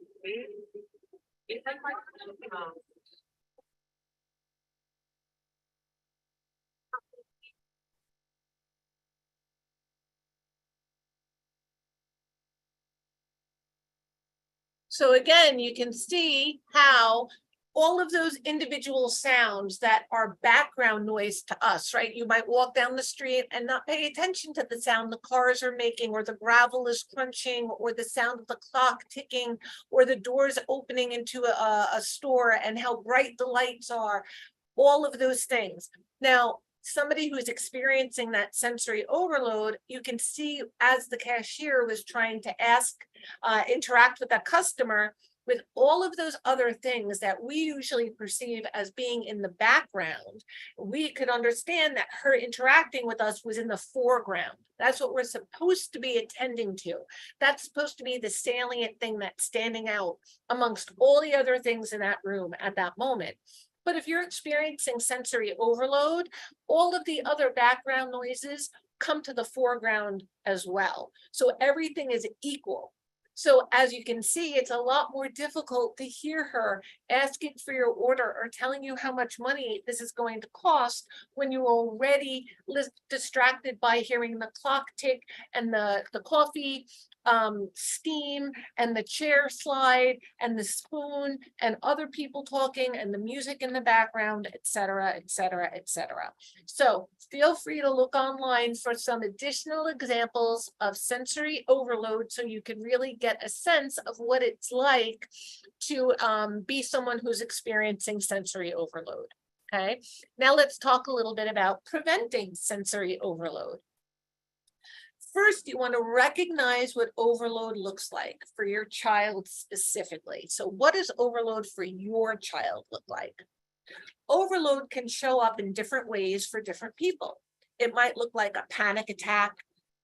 Is that like something else? So again, you can see how all of those individual sounds that are background noise to us, right? You might walk down the street and not pay attention to the sound the cars are making, or the gravel is crunching, or the sound of the clock ticking, or the doors opening into a store and how bright the lights are, all of those things. Now, somebody who's experiencing that sensory overload, you can see as the cashier was trying to interact with that customer, with all of those other things that we usually perceive as being in the background, we could understand that her interacting with us was in the foreground. That's what we're supposed to be attending to. That's supposed to be the salient thing that's standing out amongst all the other things in that room at that moment. But if you're experiencing sensory overload, all of the other background noises come to the foreground as well. So everything is equal. So as you can see, it's a lot more difficult to hear her asking for your order or telling you how much money this is going to cost when you're already distracted by hearing the clock tick and the coffee steam and the chair slide and the spoon and other people talking and the music in the background, et cetera, et cetera, et cetera. So feel free to look online for some additional examples of sensory overload so you can really get a sense of what it's like to be someone who's experiencing sensory overload. Okay, now let's talk a little bit about preventing sensory overload. First, you want to recognize what overload looks like for your child specifically. So what does overload for your child look like? Overload can show up in different ways for different people. It might look like a panic attack,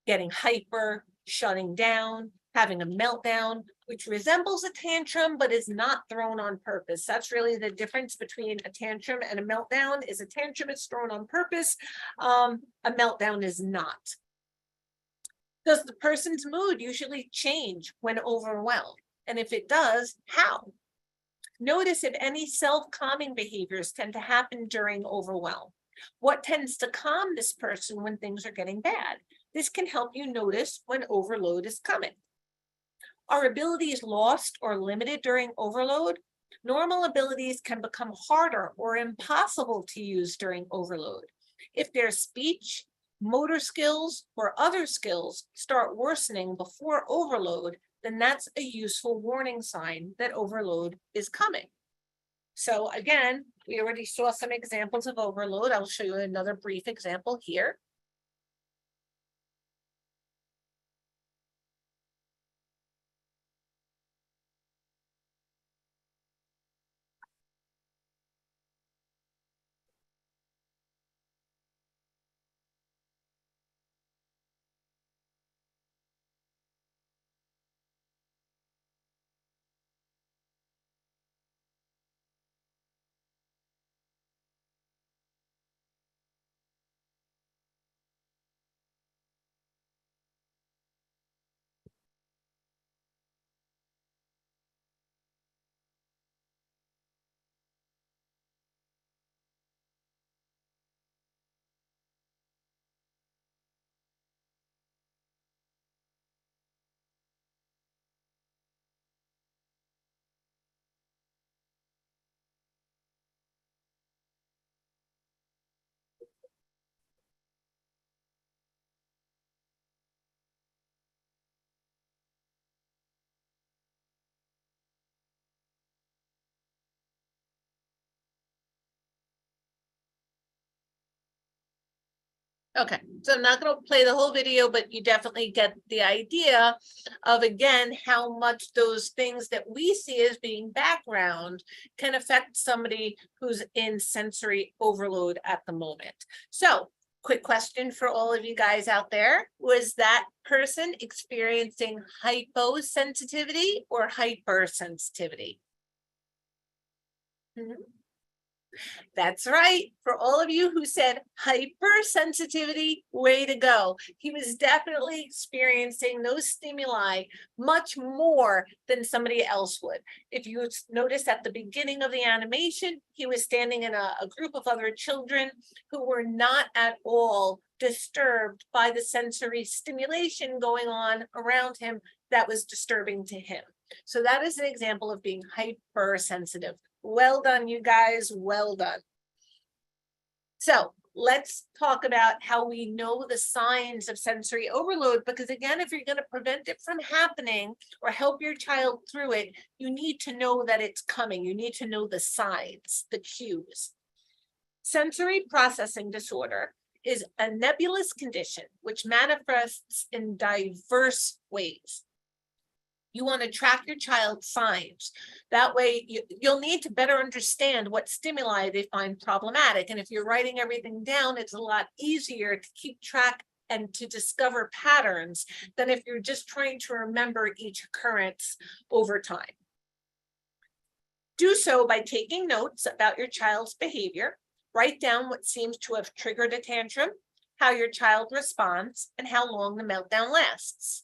getting hyper, shutting down, having a meltdown, which resembles a tantrum but is not thrown on purpose. That's really the difference between a tantrum and a meltdown. Is a tantrum is thrown on purpose, a meltdown is not. Does the person's mood usually change when overwhelmed? And if it does, how? Notice if any self-calming behaviors tend to happen during overwhelm. What tends to calm this person when things are getting bad? This can help you notice when overload is coming. Are abilities lost or limited during overload? Normal abilities can become harder or impossible to use during overload. If their speech, motor skills, or other skills start worsening before overload, then that's a useful warning sign that overload is coming. So again, we already saw some examples of overload. I'll show you another brief example here. Okay, so I'm not going to play the whole video, but you definitely get the idea of, again, how much those things that we see as being background can affect somebody who's in sensory overload at the moment. So, quick question for all of you guys out there. Was that person experiencing hyposensitivity or hypersensitivity? That's right. For all of you who said hypersensitivity, way to go. He was definitely experiencing those stimuli much more than somebody else would. If you notice at the beginning of the animation, he was standing in a group of other children who were not at all disturbed by the sensory stimulation going on around him that was disturbing to him. So that is an example of being hypersensitive. Well done, you guys, well done. So let's talk about how we know the signs of sensory overload, because again, if you're going to prevent it from happening or help your child through it, you need to know that it's coming. You need to know the signs, the cues. Sensory processing disorder is a nebulous condition which manifests in diverse ways. You want to track your child's signs. That way you'll need to better understand what stimuli they find problematic. And if you're writing everything down, it's a lot easier to keep track and to discover patterns than if you're just trying to remember each occurrence over time. Do so by taking notes about your child's behavior. Write down what seems to have triggered a tantrum, how your child responds, and how long the meltdown lasts.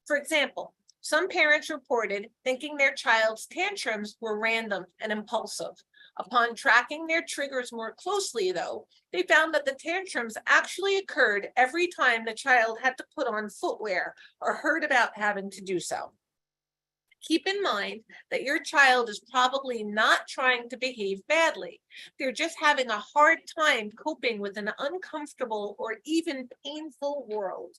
For example, some parents reported thinking their child's tantrums were random and impulsive. Upon tracking their triggers more closely, though, they found that the tantrums actually occurred every time the child had to put on footwear or heard about having to do so. Keep in mind that your child is probably not trying to behave badly. They're just having a hard time coping with an uncomfortable or even painful world.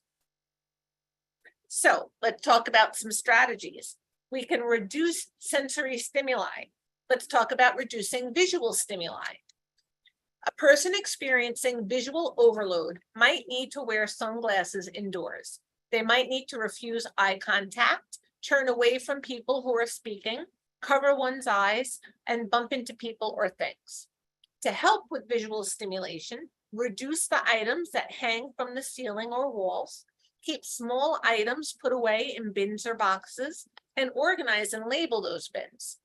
So let's talk about some strategies. We can reduce sensory stimuli. Let's talk about reducing visual stimuli. A person experiencing visual overload might need to wear sunglasses indoors. They might need to refuse eye contact, turn away from people who are speaking, cover one's eyes, and bump into people or things. To help with visual stimulation, reduce the items that hang from the ceiling or walls. Keep small items put away in bins or boxes, and organize and label those bins.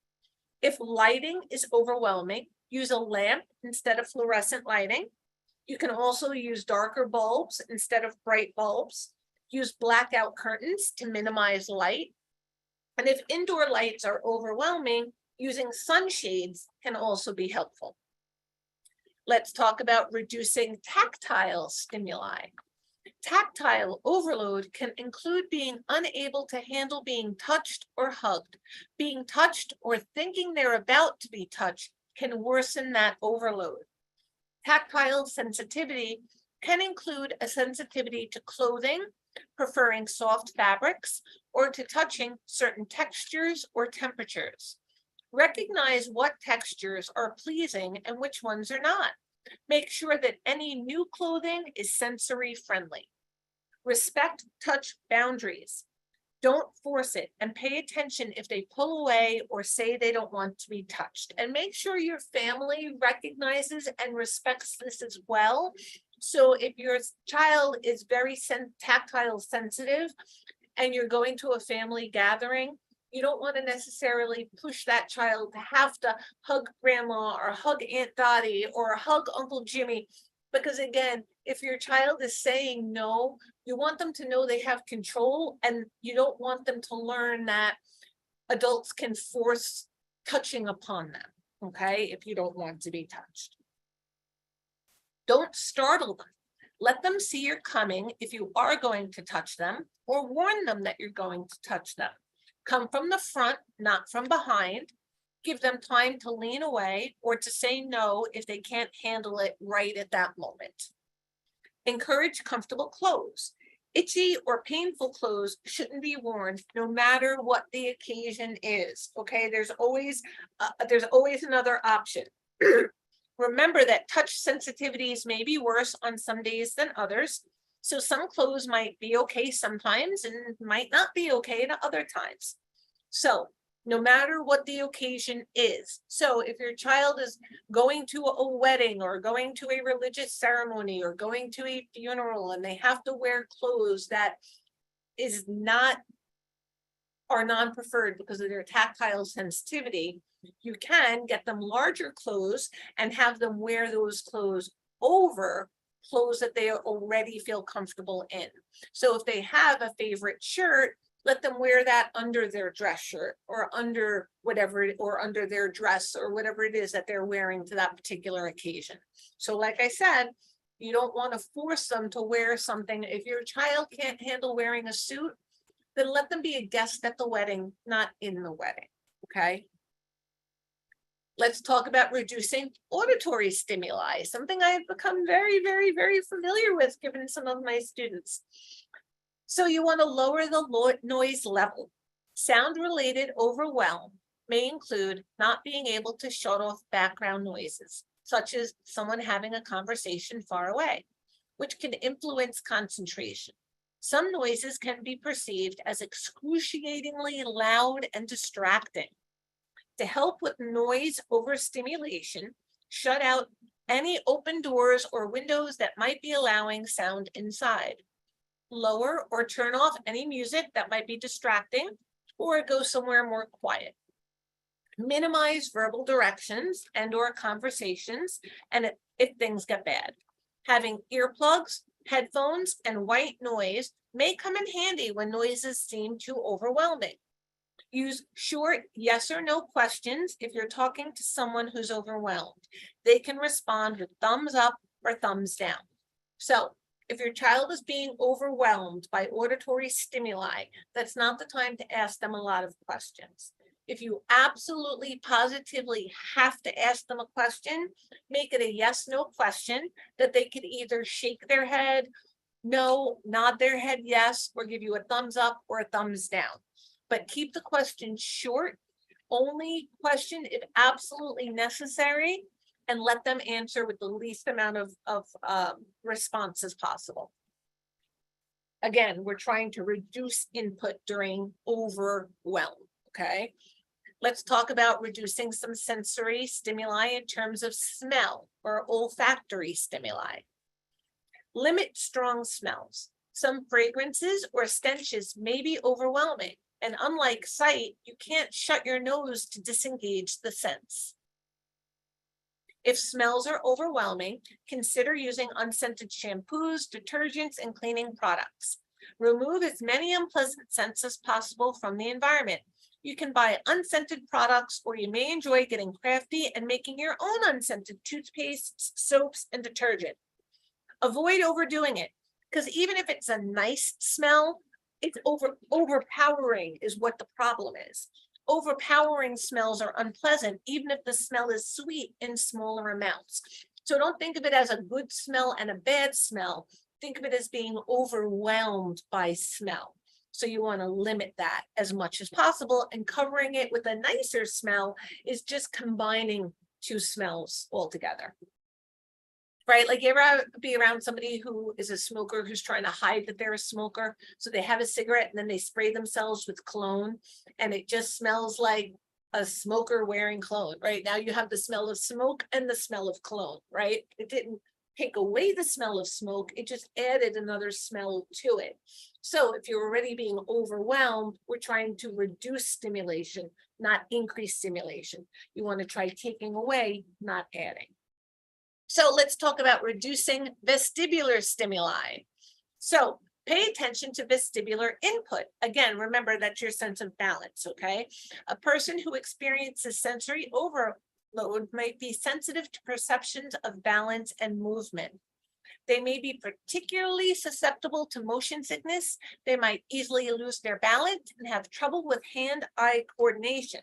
If lighting is overwhelming, use a lamp instead of fluorescent lighting. You can also use darker bulbs instead of bright bulbs. Use blackout curtains to minimize light. And if indoor lights are overwhelming, using sunshades can also be helpful. Let's talk about reducing tactile stimuli. Tactile overload can include being unable to handle being touched or hugged. Being touched or thinking they're about to be touched can worsen that overload. Tactile sensitivity can include a sensitivity to clothing, preferring soft fabrics, or to touching certain textures or temperatures. Recognize what textures are pleasing and which ones are not. Make sure that any new clothing is sensory friendly. Respect touch boundaries. Don't force it, and pay attention if they pull away or say they don't want to be touched. And make sure your family recognizes and respects this as well. So if your child is very tactile sensitive and you're going to a family gathering, you don't want to necessarily push that child to have to hug grandma or hug Aunt Dottie or hug Uncle Jimmy. Because again, if your child is saying no, you want them to know they have control, and you don't want them to learn that adults can force touching upon them, okay, if you don't want to be touched. Don't startle them. Let them see you're coming if you are going to touch them, or warn them that you're going to touch them. Come from the front, not from behind. Give them time to lean away or to say no if they can't handle it right at that moment. Encourage comfortable clothes. Itchy or painful clothes shouldn't be worn no matter what the occasion is, okay? There's always another option. Remember that touch sensitivities may be worse on some days than others. So some clothes might be okay sometimes and might not be okay at other times. So no matter what the occasion is. So if your child is going to a wedding or going to a religious ceremony or going to a funeral and they have to wear clothes that are non-preferred because of their tactile sensitivity, you can get them larger clothes and have them wear those clothes over clothes that they already feel comfortable in. So if they have a favorite shirt, let them wear that under their dress shirt or under whatever, or under their dress or whatever it is that they're wearing to that particular occasion. So like I said, you don't want to force them to wear something. If your child can't handle wearing a suit, then let them be a guest at the wedding, not in the wedding, okay? Let's talk about reducing auditory stimuli, something I've become very, very, very familiar with given some of my students. So you want to lower the noise level. Sound-related overwhelm may include not being able to shut off background noises, such as someone having a conversation far away, which can influence concentration. Some noises can be perceived as excruciatingly loud and distracting. To help with noise overstimulation, shut out any open doors or windows that might be allowing sound inside. Lower or turn off any music that might be distracting, or go somewhere more quiet. Minimize verbal directions and/or conversations, and if things get bad. Having earplugs, headphones, and white noise may come in handy when noises seem too overwhelming. Use short yes or no questions if you're talking to someone who's overwhelmed. They can respond with thumbs up or thumbs down. So if your child is being overwhelmed by auditory stimuli, that's not the time to ask them a lot of questions. If you absolutely positively have to ask them a question, make it a yes/no question that they could either shake their head no, nod their head yes, or give you a thumbs up or a thumbs down. But keep the question short, only question if absolutely necessary, and let them answer with the least amount of response as possible. Again, we're trying to reduce input during overwhelm, okay? Let's talk about reducing some sensory stimuli in terms of smell or olfactory stimuli. Limit strong smells. Some fragrances or stenches may be overwhelming. And unlike sight, you can't shut your nose to disengage the sense. If smells are overwhelming, consider using unscented shampoos, detergents, and cleaning products. Remove as many unpleasant scents as possible from the environment. You can buy unscented products, or you may enjoy getting crafty and making your own unscented toothpastes, soaps, and detergent. Avoid overdoing it, because even if it's a nice smell, it's overpowering is what the problem is. Overpowering smells are unpleasant, even if the smell is sweet in smaller amounts. So don't think of it as a good smell and a bad smell. Think of it as being overwhelmed by smell. So you want to limit that as much as possible, and covering it with a nicer smell is just combining two smells altogether. Right? Like, you ever be around somebody who is a smoker who's trying to hide that they're a smoker? So they have a cigarette and then they spray themselves with cologne and it just smells like a smoker wearing cologne, right? Now you have the smell of smoke and the smell of cologne, right? It didn't take away the smell of smoke, it just added another smell to it. So if you're already being overwhelmed, we're trying to reduce stimulation, not increase stimulation. You want to try taking away, not adding. So let's talk about reducing vestibular stimuli. So pay attention to vestibular input. Again, remember that's your sense of balance, okay? A person who experiences sensory overload might be sensitive to perceptions of balance and movement. They may be particularly susceptible to motion sickness. They might easily lose their balance and have trouble with hand-eye coordination.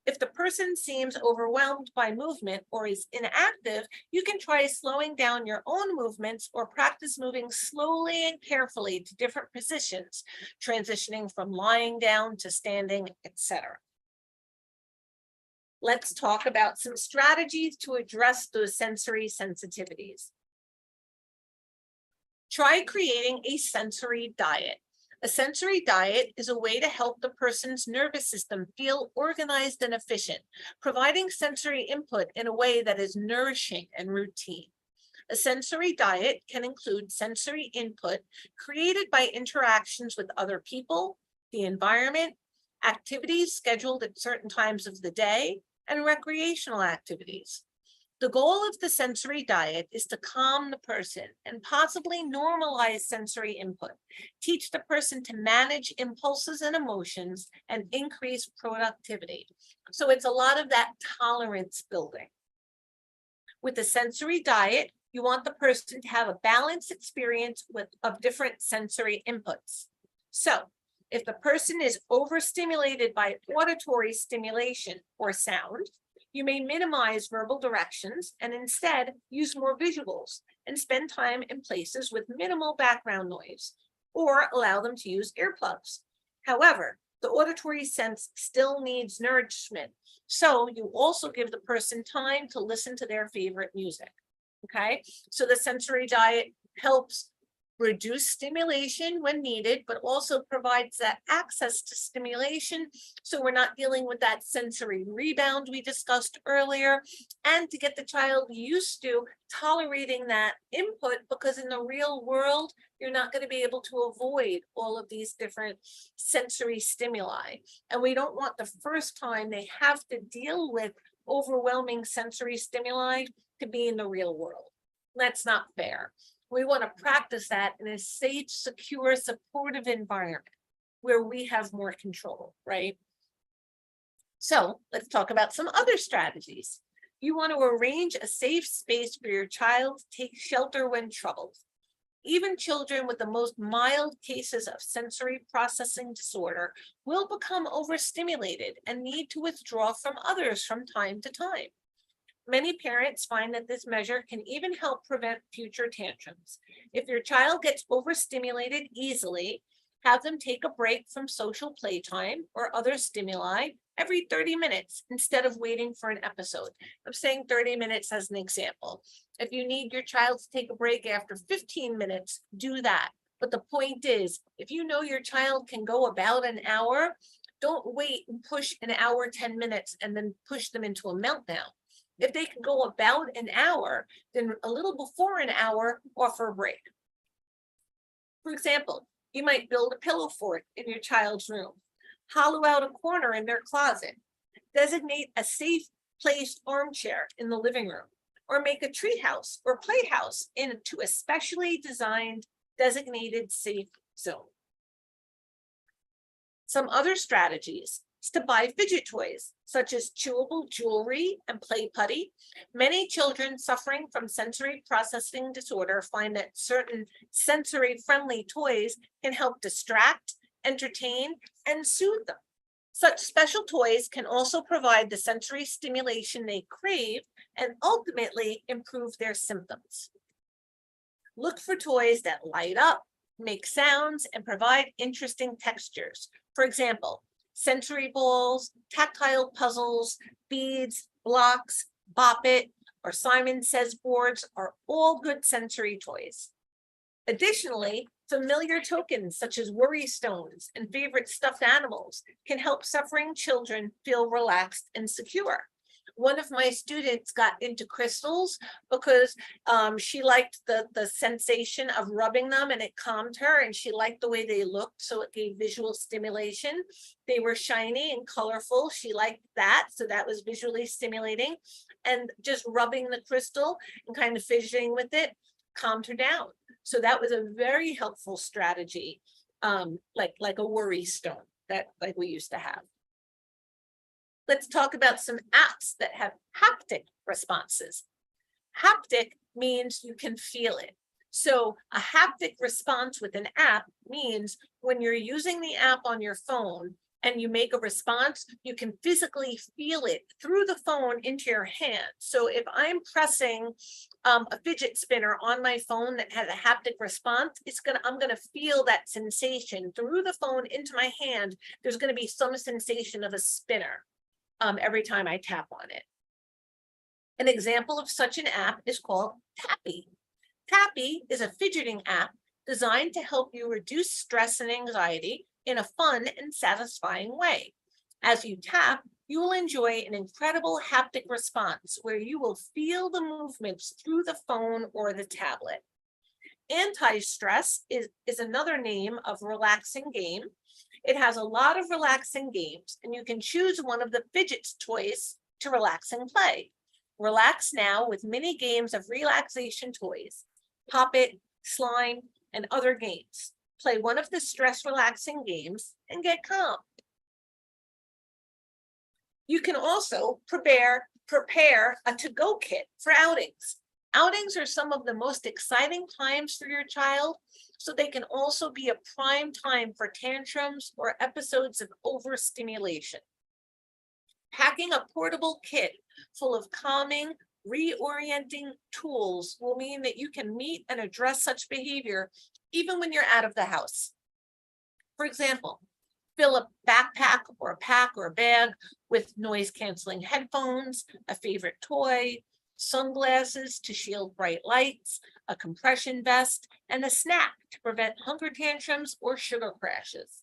If the person seems overwhelmed by movement or is inactive, you can try slowing down your own movements or practice moving slowly and carefully to different positions, transitioning from lying down to standing, etc. Let's talk about some strategies to address those sensory sensitivities. Try creating a sensory diet. A sensory diet is a way to help the person's nervous system feel organized and efficient, providing sensory input in a way that is nourishing and routine. A sensory diet can include sensory input created by interactions with other people, the environment, activities scheduled at certain times of the day, and recreational activities. The goal of the sensory diet is to calm the person and possibly normalize sensory input, teach the person to manage impulses and emotions, and increase productivity. So it's a lot of that tolerance building. With the sensory diet, you want the person to have a balanced experience of different sensory inputs. So if the person is overstimulated by auditory stimulation or sound, you may minimize verbal directions and instead use more visuals and spend time in places with minimal background noise, or allow them to use earplugs. However, the auditory sense still needs nourishment, so you also give the person time to listen to their favorite music. Okay, so the sensory diet helps reduce stimulation when needed, but also provides that access to stimulation, so we're not dealing with that sensory rebound we discussed earlier, and to get the child used to tolerating that input, because in the real world, you're not going to be able to avoid all of these different sensory stimuli. And we don't want the first time they have to deal with overwhelming sensory stimuli to be in the real world. That's not fair. We want to practice that in a safe, secure, supportive environment where we have more control, right? So let's talk about some other strategies. You want to arrange a safe space for your child to take shelter when troubled. Even children with the most mild cases of sensory processing disorder will become overstimulated and need to withdraw from others from time to time. Many parents find that this measure can even help prevent future tantrums. If your child gets overstimulated easily, have them take a break from social playtime or other stimuli every 30 minutes instead of waiting for an episode. I'm saying 30 minutes as an example. If you need your child to take a break after 15 minutes, do that. But the point is, if you know your child can go about an hour, don't wait and push an hour, 10 minutes, and then push them into a meltdown. If they can go about an hour, then a little before an hour, offer a break. For example, You might build a pillow fort in your child's room, hollow out a corner in their closet, designate a safe placed armchair in the living room, or make a treehouse or playhouse into a specially designed designated safe zone. Some other strategies is to buy fidget toys, such as chewable jewelry and play putty. Many children suffering from sensory processing disorder find that certain sensory-friendly toys can help distract, entertain, and soothe them. Such special toys can also provide the sensory stimulation they crave and ultimately improve their symptoms. Look for toys that light up, make sounds, and provide interesting textures. For example, sensory balls, tactile puzzles, beads, blocks, Bop It, or Simon Says boards are all good sensory toys. Additionally, familiar tokens such as worry stones and favorite stuffed animals can help suffering children feel relaxed and secure. One of my students got into crystals because she liked the sensation of rubbing them and it calmed her, and she liked the way they looked, so it gave visual stimulation. They were shiny and colorful. She liked that, so that was visually stimulating. And just rubbing the crystal and kind of fidgeting with it calmed her down. So that was a very helpful strategy, like a worry stone that like we used to have. Let's talk about some apps that have haptic responses. Haptic means you can feel it. So a haptic response with an app means when you're using the app on your phone and you make a response, you can physically feel it through the phone into your hand. So if I'm pressing a fidget spinner on my phone that has a haptic response, I'm gonna feel that sensation through the phone into my hand. There's gonna be some sensation of a spinner every time I tap on it. An example of such an app is called Tappy. Tappy is a fidgeting app designed to help you reduce stress and anxiety in a fun and satisfying way. As you tap, you will enjoy an incredible haptic response where you will feel the movements through the phone or the tablet. Anti-stress is another name of relaxing game. It has a lot of relaxing games, and you can choose one of the fidget toys to relax and play. Relax now with many games of relaxation toys, Pop It, Slime, and other games. Play one of the stress relaxing games and get calm. You can also prepare a to-go kit for outings. Outings are some of the most exciting times for your child, so they can also be a prime time for tantrums or episodes of overstimulation. Packing a portable kit full of calming, reorienting tools will mean that you can meet and address such behavior even when you're out of the house. For example, fill a backpack or a pack or a bag with noise-canceling headphones, a favorite toy, sunglasses to shield bright lights, a compression vest, and a snack to prevent hunger tantrums or sugar crashes.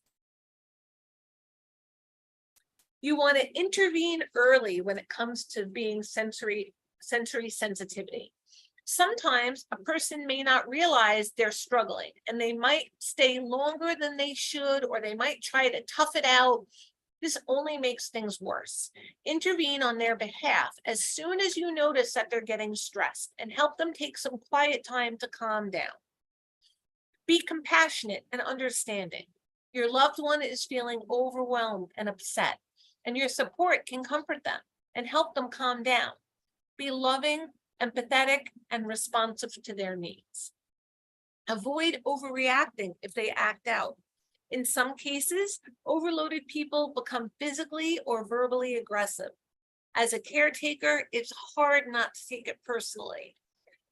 You want to intervene early when it comes to being sensory sensitivity. Sometimes a person may not realize they're struggling and they might stay longer than they should, or they might try to tough it out. This only makes things worse. Intervene on their behalf as soon as you notice that they're getting stressed and help them take some quiet time to calm down. Be compassionate and understanding. Your loved one is feeling overwhelmed and upset, and your support can comfort them and help them calm down. Be loving, empathetic, and responsive to their needs. Avoid overreacting if they act out. In some cases, overloaded people become physically or verbally aggressive. As a caretaker, it's hard not to take it personally,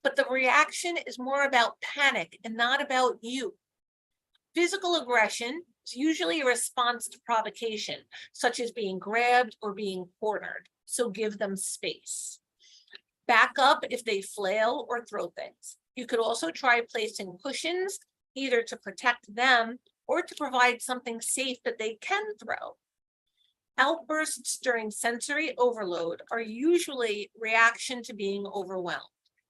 but the reaction is more about panic and not about you. Physical aggression is usually a response to provocation, such as being grabbed or being cornered, so give them space. Back up if they flail or throw things. You could also try placing cushions, either to protect them or to provide something safe that they can throw. Outbursts during sensory overload are usually reaction to being overwhelmed,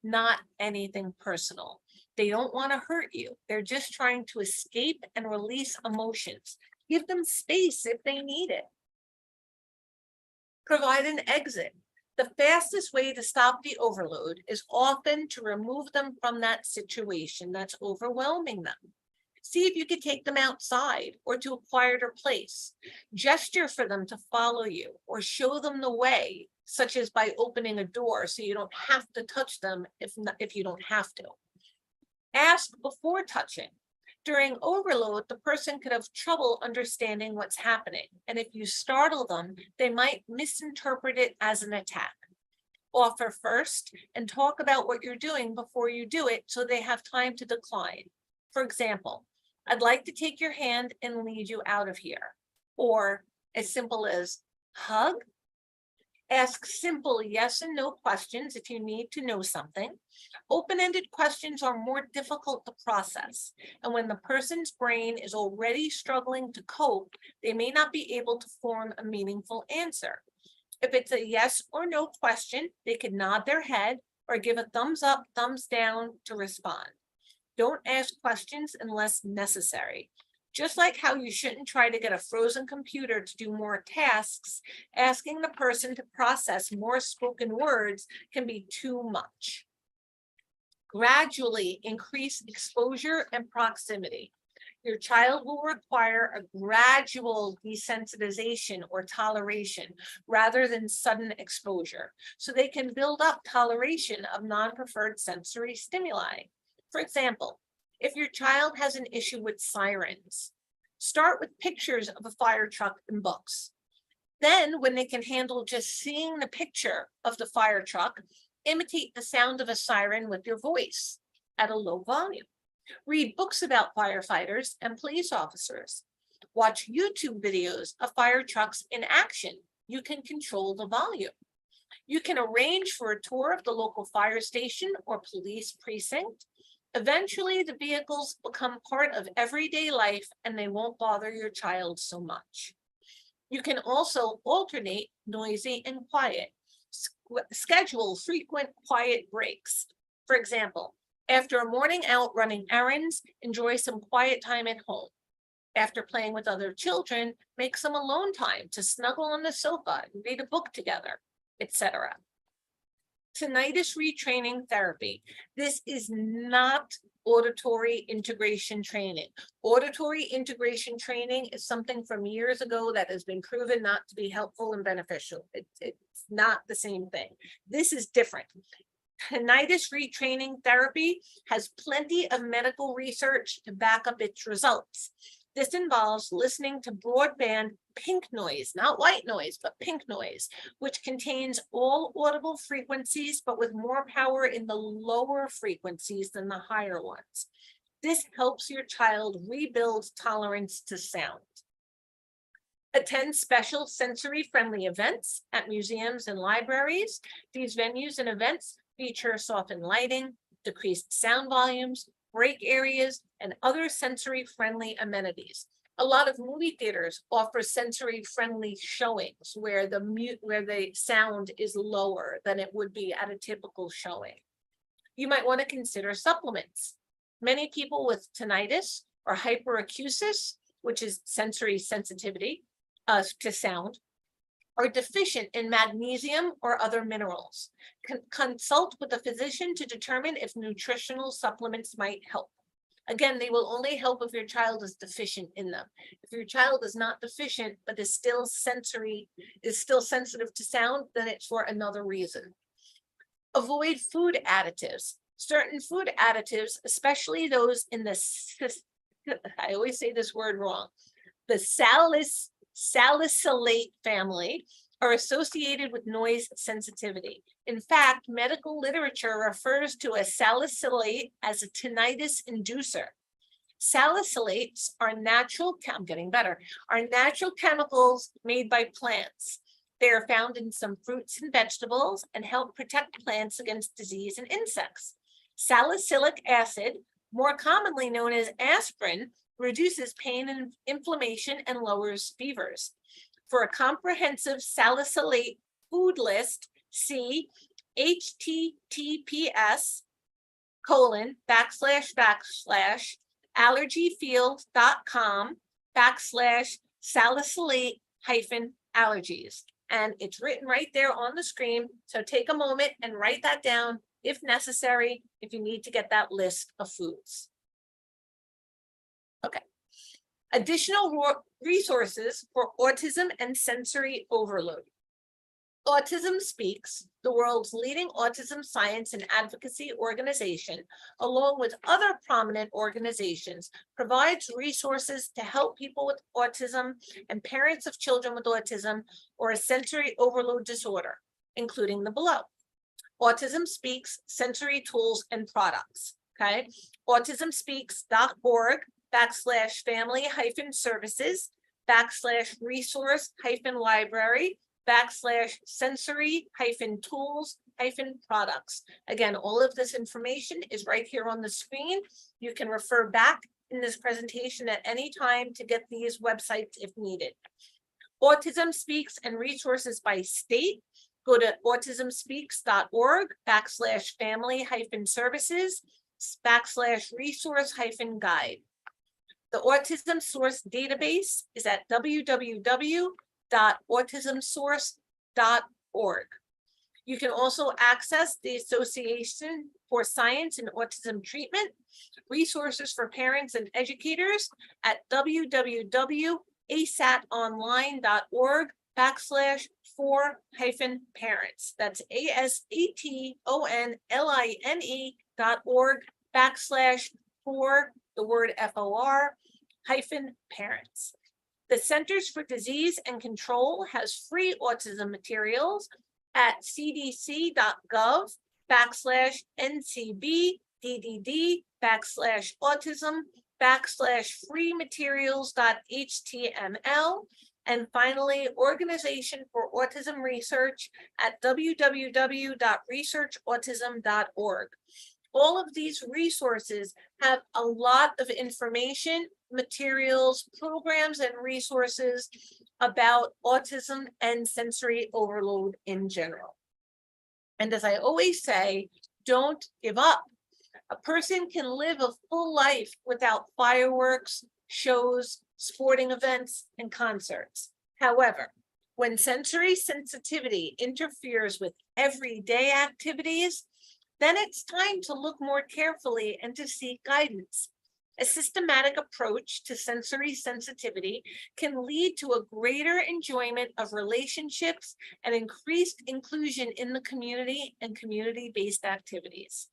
not anything personal. They don't want to hurt you. They're just trying to escape and release emotions. Give them space if they need it. Provide an exit. The fastest way to stop the overload is often to remove them from that situation that's overwhelming them. See if you could take them outside or to a quieter place. Gesture for them to follow you or show them the way, such as by opening a door so you don't have to touch them if you don't have to. Ask before touching. During overload, the person could have trouble understanding what's happening, and if you startle them, they might misinterpret it as an attack. Offer first and talk about what you're doing before you do it so they have time to decline. For example, I'd like to take your hand and lead you out of here. Or as simple as hug. Ask simple yes and no questions if you need to know something. Open-ended questions are more difficult to process, and when the person's brain is already struggling to cope, they may not be able to form a meaningful answer. If it's a yes or no question, they could nod their head or give a thumbs up, thumbs down to respond. Don't ask questions unless necessary. Just like how you shouldn't try to get a frozen computer to do more tasks, asking the person to process more spoken words can be too much. Gradually increase exposure and proximity. Your child will require a gradual desensitization or toleration rather than sudden exposure, so they can build up toleration of non-preferred sensory stimuli. For example, if your child has an issue with sirens, start with pictures of a fire truck in books. Then, when they can handle just seeing the picture of the fire truck, imitate the sound of a siren with your voice at a low volume. Read books about firefighters and police officers. Watch YouTube videos of fire trucks in action. You can control the volume. You can arrange for a tour of the local fire station or police precinct. Eventually, the vehicles become part of everyday life and they won't bother your child so much. You can also alternate noisy and quiet. Schedule frequent quiet breaks. For example, after a morning out running errands, enjoy some quiet time at home. After playing with other children, make some alone time to snuggle on the sofa and read a book together, etc. Tinnitus retraining therapy. This is not auditory integration training. Auditory integration training is something from years ago that has been proven not to be helpful and beneficial. It's not the same thing. This is different. Tinnitus retraining therapy has plenty of medical research to back up its results. This involves listening to broadband pink noise, not white noise, but pink noise, which contains all audible frequencies, but with more power in the lower frequencies than the higher ones. This helps your child rebuild tolerance to sound. Attend special sensory-friendly events at museums and libraries. These venues and events feature softened lighting, decreased sound volumes, break areas, and other sensory-friendly amenities. A lot of movie theaters offer sensory-friendly showings where the sound is lower than it would be at a typical showing. You might want to consider supplements. Many people with tinnitus or hyperacusis, which is sensory sensitivity to sound, are deficient in magnesium or other minerals. Consult with a physician to determine if nutritional supplements might help. Again, they will only help if your child is deficient in them. If your child is not deficient, but is still sensitive to sound, then it's for another reason. Avoid food additives. Certain food additives, especially those in the, I always say this word wrong, the salicylate family, are associated with noise sensitivity. In fact, medical literature refers to a salicylate as a tinnitus inducer. Salicylates are natural chemicals made by plants. They are found in some fruits and vegetables and help protect plants against disease and insects. Salicylic acid, more commonly known as aspirin, reduces pain and inflammation and lowers fevers. For a comprehensive salicylate food list, see https //allergyfield.com/salicylate-allergies. And it's written right there on the screen. So take a moment and write that down if necessary, if you need to get that list of foods. Okay. Additional resources for autism and sensory overload. Autism Speaks, the world's leading autism science and advocacy organization, along with other prominent organizations, provides resources to help people with autism and parents of children with autism or a sensory overload disorder, including the below. Autism Speaks sensory tools and products, okay? autismspeaks.org/family-services/sensory-tools-products. Again, all of this information is right here on the screen. You can refer back in this presentation at any time to get these websites if needed. Autism Speaks and resources by state. Go to autismspeaks.org/family-services/resource-guide. The Autism Source database is at www.autismsource.org. You can also access the Association for Science in Autism Treatment, resources for parents and educators at www.asatonline.org/for-parents. That's ASATONLINE.org/for the word FOR-parents. The Centers for Disease and Control has free autism materials at cdc.gov/ncb/autism/free-materials.html. And finally, Organization for Autism Research at www.researchautism.org. All of these resources have a lot of information, materials, programs, and resources about autism and sensory overload in general. And as I always say, don't give up. A person can live a full life without fireworks, shows, sporting events, and concerts. However, when sensory sensitivity interferes with everyday activities, then it's time to look more carefully and to seek guidance. A systematic approach to sensory sensitivity can lead to a greater enjoyment of relationships and increased inclusion in the community and community-based activities.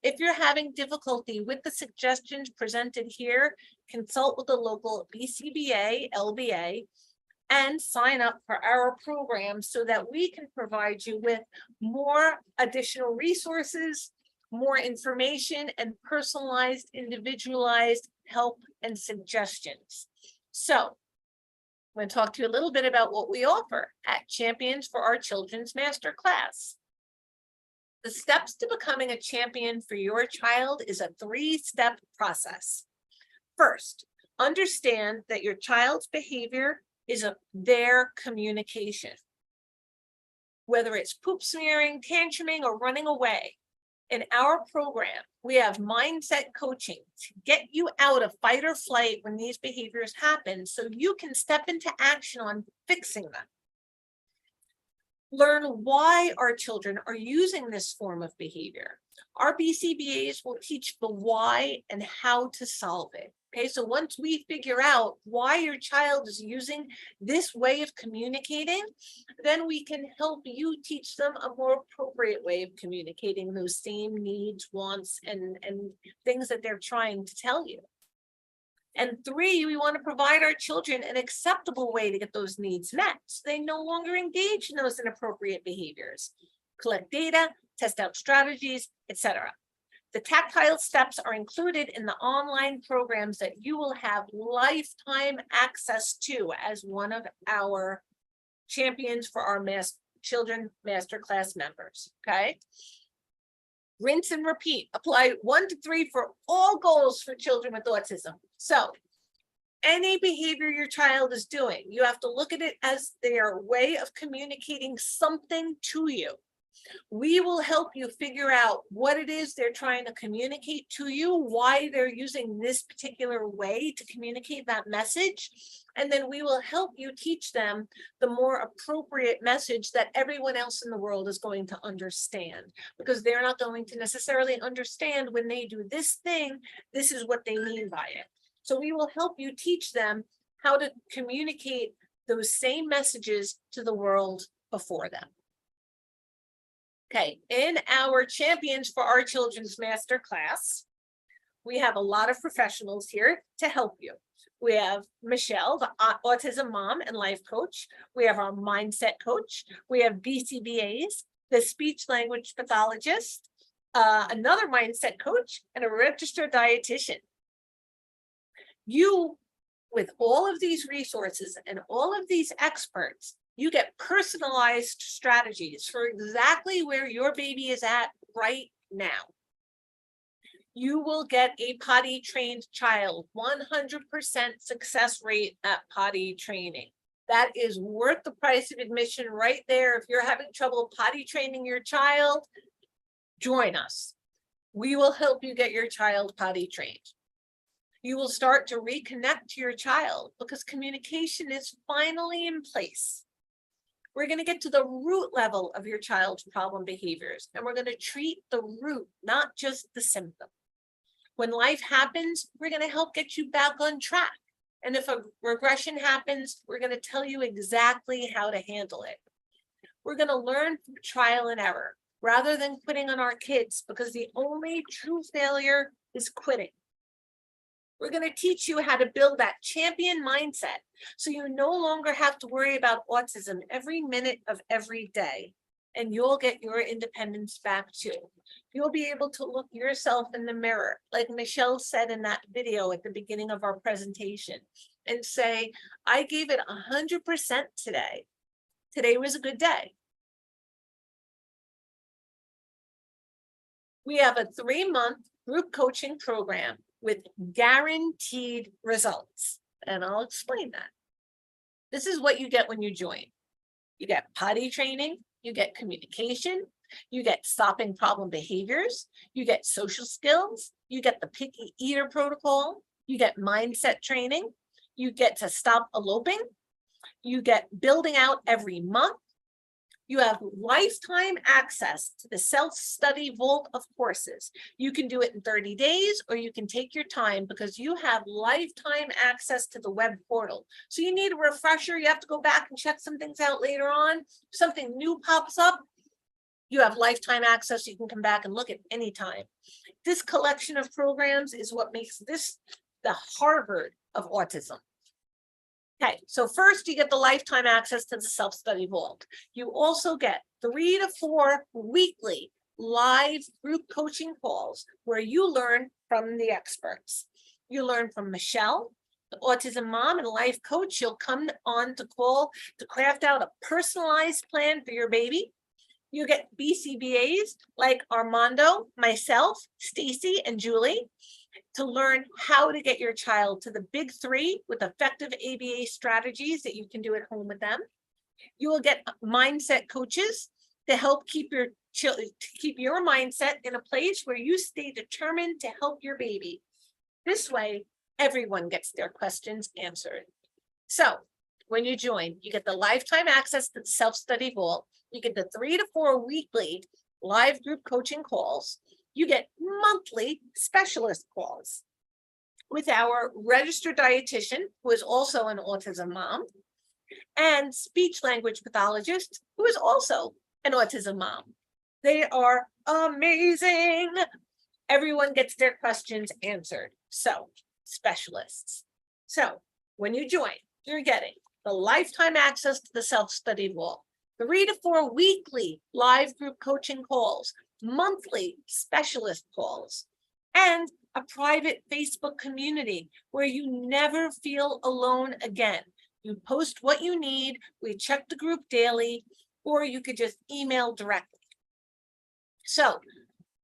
If you're having difficulty with the suggestions presented here, consult with a local BCBA, LBA, and sign up for our program so that we can provide you with more additional resources, more information, and personalized, individualized help and suggestions. So I'm going to talk to you a little bit about what we offer at Champions for Our Children's Masterclass. The steps to becoming a champion for your child is a 3-step process. First, understand that your child's behavior is their communication. Whether it's poop smearing, tantruming, or running away, in our program, we have mindset coaching to get you out of fight or flight when these behaviors happen so you can step into action on fixing them. Learn why our children are using this form of behavior. Our BCBAs will teach the why and how to solve it. Okay, so once we figure out why your child is using this way of communicating, then we can help you teach them a more appropriate way of communicating those same needs, wants, and things that they're trying to tell you. And 3, we want to provide our children an acceptable way to get those needs met, so they no longer engage in those inappropriate behaviors. Collect data, test out strategies, etc. The tactile steps are included in the online programs that you will have lifetime access to as one of our Champions for Our Children Masterclass members, okay? Rinse and repeat. Apply 1 to 3 for all goals for children with autism. So any behavior your child is doing, you have to look at it as their way of communicating something to you. We will help you figure out what it is they're trying to communicate to you, why they're using this particular way to communicate that message. And then we will help you teach them the more appropriate message that everyone else in the world is going to understand, because they're not going to necessarily understand when they do this thing, this is what they mean by it. So we will help you teach them how to communicate those same messages to the world before them. Okay, in our Champions for Our Children's Masterclass, we have a lot of professionals here to help you. We have Michelle, the autism mom and life coach. We have our mindset coach. We have BCBAs, the speech language pathologist, another mindset coach, and a registered dietitian. You, with all of these resources and all of these experts, you get personalized strategies for exactly where your baby is at right now. You will get a potty trained child, 100% success rate at potty training. That is worth the price of admission right there. If you're having trouble potty training your child, join us. We will help you get your child potty trained. You will start to reconnect to your child because communication is finally in place. We're going to get to the root level of your child's problem behaviors, and we're going to treat the root, not just the symptom. When life happens, we're going to help get you back on track. And if a regression happens, we're going to tell you exactly how to handle it. We're going to learn from trial and error rather than quitting on our kids, because the only true failure is quitting. We're going to teach you how to build that champion mindset so you no longer have to worry about autism every minute of every day, and you'll get your independence back too. You'll be able to look yourself in the mirror, like Michelle said in that video at the beginning of our presentation, and say, I gave it 100% today. Today was a good day. We have a 3-month group coaching program with guaranteed results. And I'll explain that. This is what you get when you join. You get potty training, you get communication, you get stopping problem behaviors, you get social skills, you get the picky eater protocol, you get mindset training, you get to stop eloping, you get building out every month. You have lifetime access to the self-study vault of courses. You can do it in 30 days, or you can take your time because you have lifetime access to the web portal. So you need a refresher, you have to go back and check some things out later on. Something new pops up, you have lifetime access. You can come back and look at any time. This collection of programs is what makes this the Harvard of autism. Okay, so first you get the lifetime access to the self-study vault. You also get 3 to 4 weekly live group coaching calls where you learn from the experts. You learn from Michelle, the autism mom and life coach. She'll come on to call to craft out a personalized plan for your baby. You get BCBAs like Armando, myself, Stacy, and Julie, to learn how to get your child to the big 3 with effective ABA strategies that you can do at home with them. You will get mindset coaches to help keep your mindset in a place where you stay determined to help your baby. This way, everyone gets their questions answered. So when you join, you get the lifetime access to the self-study vault. You get the 3 to 4 weekly live group coaching calls. You get monthly specialist calls with our registered dietitian, who is also an autism mom, and speech language pathologist, who is also an autism mom. They are amazing. Everyone gets their questions answered. So, specialists. So, when you join, you're getting the lifetime access to the self-study vault, 3 to 4 weekly live group coaching calls, monthly specialist calls, and a private Facebook community where you never feel alone again. You post what you need, we check the group daily, or you could just email directly. So,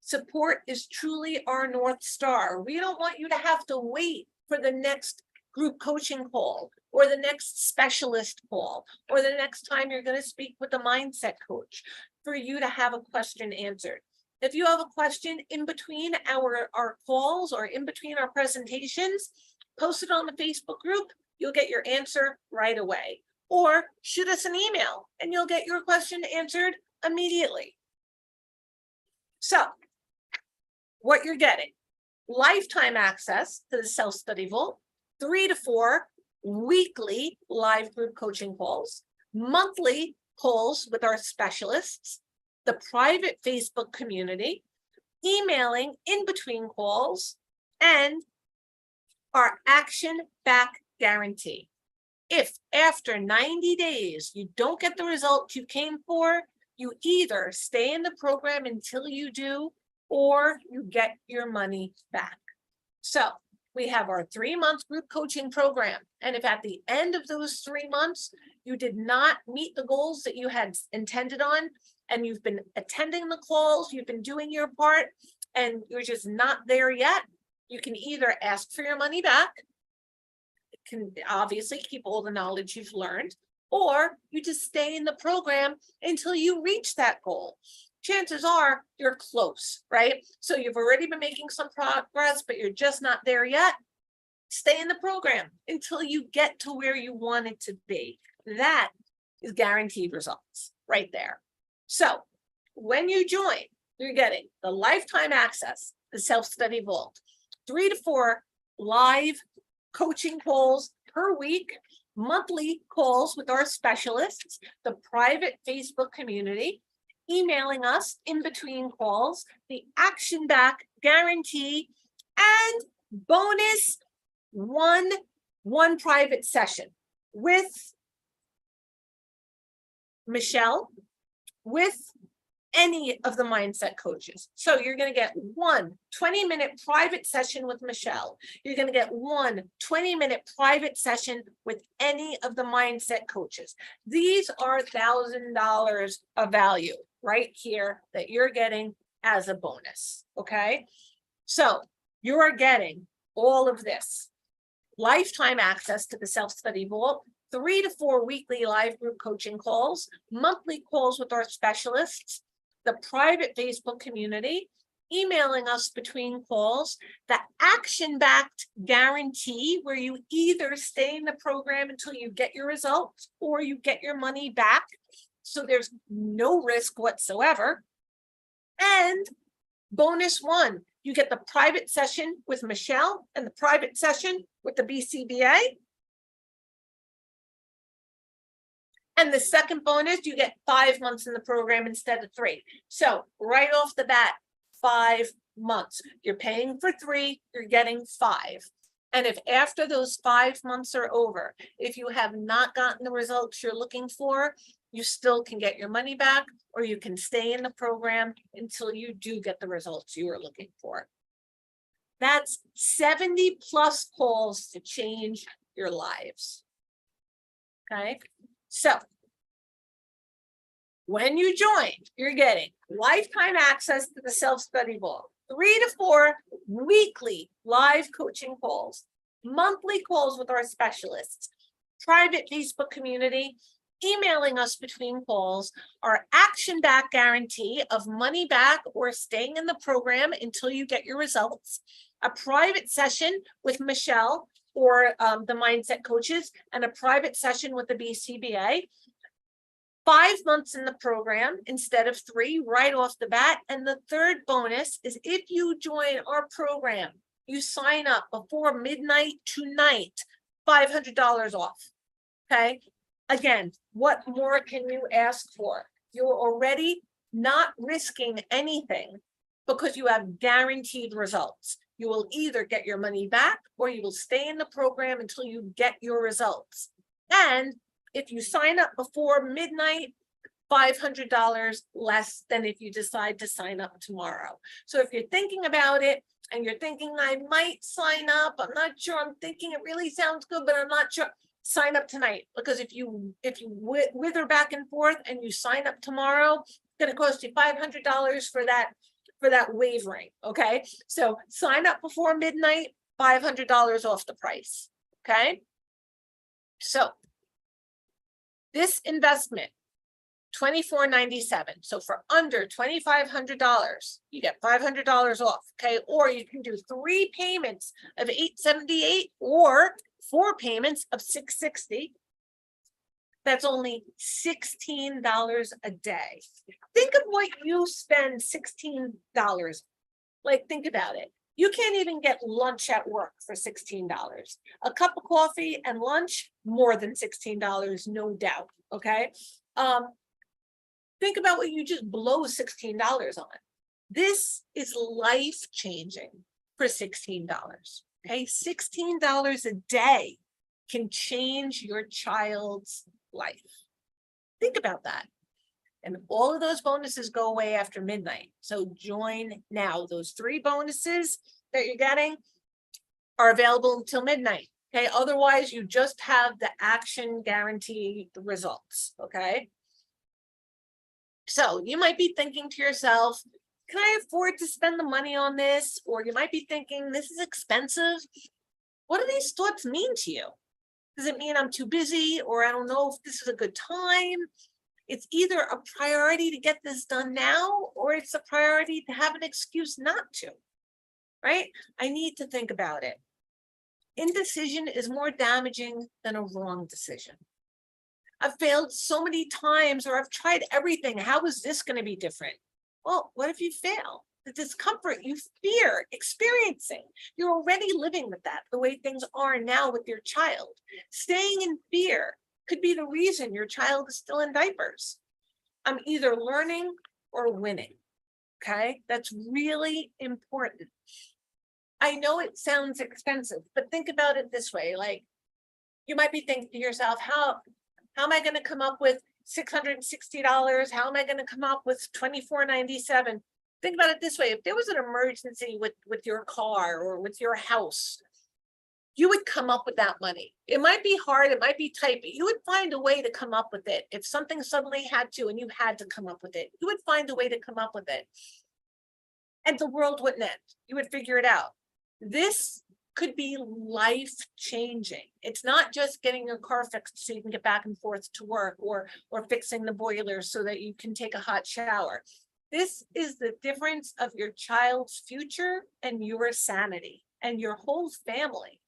support is truly our North Star. We don't want you to have to wait for the next group coaching call, or the next specialist call, or the next time you're going to speak with a mindset coach. for you to have a question answered. If you have a question in between our calls or in between our presentations, post it on the Facebook group, you'll get your answer right away. Or shoot us an email and you'll get your question answered immediately. So what you're getting, lifetime access to the Self-Study Vault, 3 to 4 weekly live group coaching calls, monthly calls with our specialists, the private Facebook community, emailing in between calls, and our action back guarantee. If after 90 days you don't get the result you came for, you either stay in the program until you do, or you get your money back. So we have our 3-month group coaching program. And if at the end of those 3 months, you did not meet the goals that you had intended on, and you've been attending the calls, you've been doing your part, and you're just not there yet, you can either ask for your money back, can obviously keep all the knowledge you've learned, or you just stay in the program until you reach that goal. Chances are you're close, right? So you've already been making some progress, but you're just not there yet. Stay in the program until you get to where you want it to be. That is guaranteed results right there. So when you join, you're getting the lifetime access, the Self-Study Vault, 3 to 4 live coaching calls per week, monthly calls with our specialists, the private Facebook community, emailing us in between calls, the action back guarantee, and bonus one private session with Michelle, with any of the mindset coaches. So you're going to get one 20-minute private session with Michelle. You're going to get one 20-minute private session with any of the mindset coaches. These are $1,000 of value right here that you're getting as a bonus. Okay. So you are getting all of this lifetime access to the Self-Study Vault, 3 to 4 weekly live group coaching calls, monthly calls with our specialists, the private Facebook community, emailing us between calls, the action-backed guarantee where you either stay in the program until you get your results or you get your money back. So there's no risk whatsoever. And bonus 1, you get the private session with Michelle and the private session with the BCBA. And the second bonus, you get 5 months in the program instead of 3. So right off the bat, 5 months. You're paying for 3, you're getting 5. And if after those 5 months are over, if you have not gotten the results you're looking for, you still can get your money back, or you can stay in the program until you do get the results you were looking for. That's 70 plus calls to change your lives. Okay. So when you join, you're getting lifetime access to the Self-Study Vault, 3 to 4 weekly live coaching calls, monthly calls with our specialists, private Facebook community, emailing us between calls, our action back guarantee of money back or staying in the program until you get your results, a private session with Michelle or the mindset coaches, and a private session with the BCBA. 5 months in the program instead of 3 right off the bat. And the third bonus is if you join our program, you sign up before midnight tonight, $500 off. Okay. Again, what more can you ask for? You're already not risking anything because you have guaranteed results. You will either get your money back or you will stay in the program until you get your results. And if you sign up before midnight, $500 less than if you decide to sign up tomorrow. So if you're thinking about it and you're thinking, I might sign up, I'm not sure, I'm thinking it really sounds good, but I'm not sure, sign up tonight. Because if you wither back and forth and you sign up tomorrow, it's going to cost you $500 for that wavering. Okay, so sign up before midnight, $500 off the price. Okay, so this investment $24.97. So for under $2,500, you get $500 off, okay? Or you can do 3 payments of $878 or 4 payments of $660. That's only $16 a day. Think of what you spend $16. Like, think about it. You can't even get lunch at work for $16. A cup of coffee and lunch, more than $16, no doubt, okay? Think about what you just blow $16 on. This is life-changing for $16, okay? $16 a day can change your child's life. Think about that. And all of those bonuses go away after midnight. So join now. Those 3 bonuses that you're getting are available until midnight. Okay, otherwise you just have the action guarantee results. Okay. So you might be thinking to yourself, can I afford to spend the money on this? Or you might be thinking, this is expensive. What do these thoughts mean to you? Does it mean I'm too busy, or I don't know if this is a good time? It's either a priority to get this done now, or it's a priority to have an excuse not to, right? I need to think about it. Indecision is more damaging than a wrong decision. I've failed so many times, or I've tried everything. How is this going to be different? Well, what if you fail? The discomfort you fear experiencing, you're already living with that, the way things are now with your child. Staying in fear could be the reason your child is still in diapers. I'm either learning or winning, okay? That's really important. I know it sounds expensive, but think about it this way. Like, you might be thinking to yourself, how am I going to come up with $660? How am I going to come up with $24.97? Think about it this way. If there was an emergency with your car or with your house, you would come up with that money. It might be hard, it might be tight, but you would find a way to come up with it. If something suddenly had to, and you had to come up with it, you would find a way to come up with it. And the world wouldn't end. You would figure it out. This could be life-changing. It's not just getting your car fixed so you can get back and forth to work, or fixing the boiler so that you can take a hot shower. This is the difference of your child's future and your sanity and your whole family.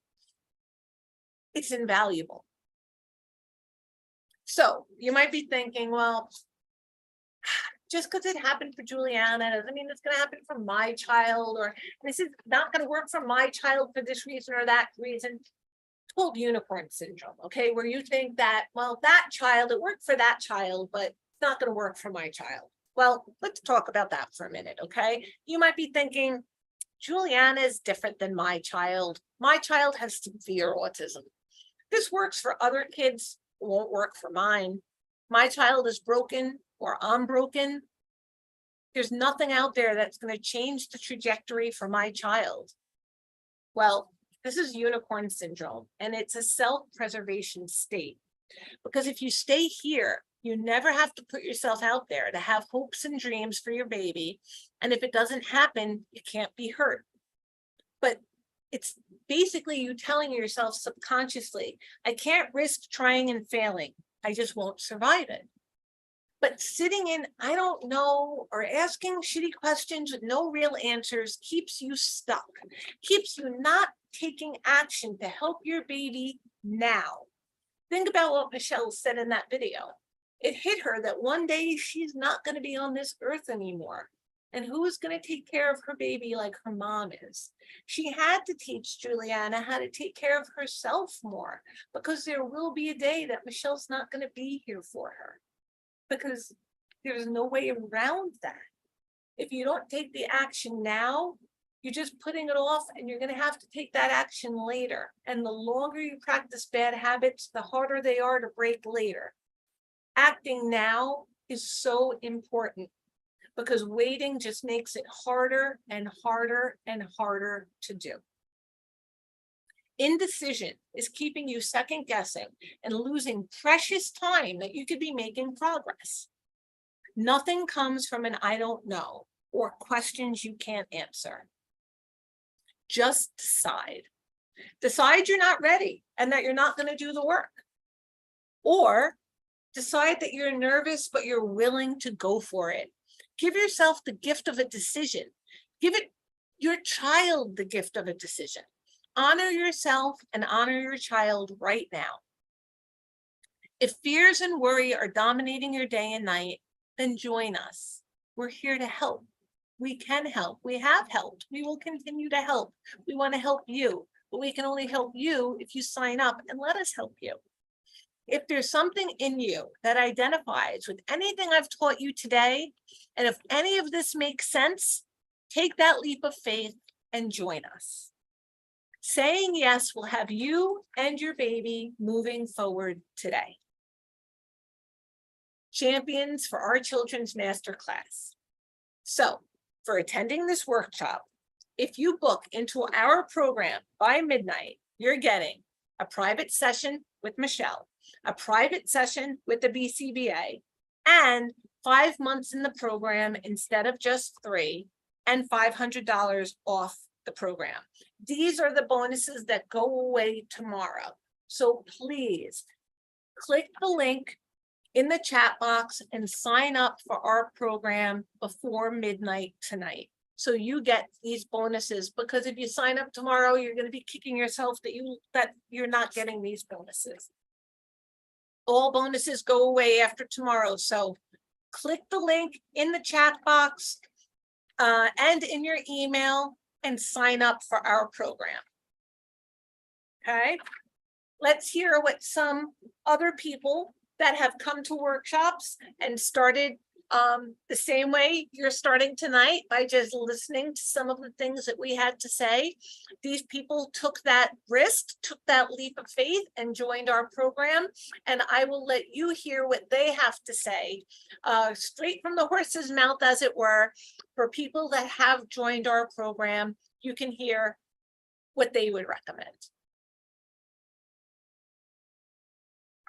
It's invaluable. So you might be thinking, well, just because it happened for Juliana doesn't mean it's going to happen for my child, or this is not going to work for my child for this reason or that reason. It's called unicorn syndrome, okay? Where you think that, well, that child, it worked for that child, but it's not going to work for my child. Well, let's talk about that for a minute, okay? You might be thinking, Juliana is different than my child. My child has severe autism. This works for other kids, it won't work for mine. My child is broken, or I'm broken. There's nothing out there that's going to change the trajectory for my child. Well, this is unicorn syndrome, and it's a self-preservation state. Because if you stay here, you never have to put yourself out there to have hopes and dreams for your baby. And if it doesn't happen, you can't be hurt. But it's basically you telling yourself subconsciously, I can't risk trying and failing. I just won't survive it. But sitting in, I don't know, or asking shitty questions with no real answers keeps you stuck, keeps you not taking action to help your baby now. Think about what Michelle said in that video. It hit her that one day she's not going to be on this earth anymore. And who is going to take care of her baby like her mom is? She had to teach Juliana how to take care of herself more, because there will be a day that Michelle's not going to be here for her, because there's no way around that. If you don't take the action now, you're just putting it off, and you're going to have to take that action later. And the longer you practice bad habits, the harder they are to break later. Acting now is so important, because waiting just makes it harder and harder and harder to do. Indecision is keeping you second guessing and losing precious time that you could be making progress. Nothing comes from an I don't know or questions you can't answer. Just decide. Decide you're not ready and that you're not going to do the work. Or Decide that you're nervous, but you're willing to go for it. Give yourself the gift of a decision. Give it your child the gift of a decision. Honor yourself and honor your child right now. If fears and worry are dominating your day and night, then join us. We're here to help. We can help. We have helped. We will continue to help. We want to help you, but we can only help you if you sign up and let us help you. If there's something in you that identifies with anything I've taught you today, and if any of this makes sense, take that leap of faith and join us. Saying yes will have you and your baby moving forward today. Champions for Our Children's Masterclass. So for attending this workshop, if you book into our program by midnight, you're getting a private session with Michelle, a private session with the BCBA, and 5 months in the program instead of just 3, and $500 off the program. These are the bonuses that go away tomorrow. So please click the link in the chat box and sign up for our program before midnight tonight. So you get these bonuses, because if you sign up tomorrow, you're going to be kicking yourself that you're not getting these bonuses. All bonuses go away after tomorrow. So click the link in the chat box and in your email and sign up for our program. Okay, let's hear what some other people that have come to workshops and started the same way you're starting tonight, by just listening to some of the things that we had to say. These people took that risk, took that leap of faith and joined our program. And I will let you hear what they have to say, straight from the horse's mouth, as it were. For people that have joined our program, you can hear what they would recommend.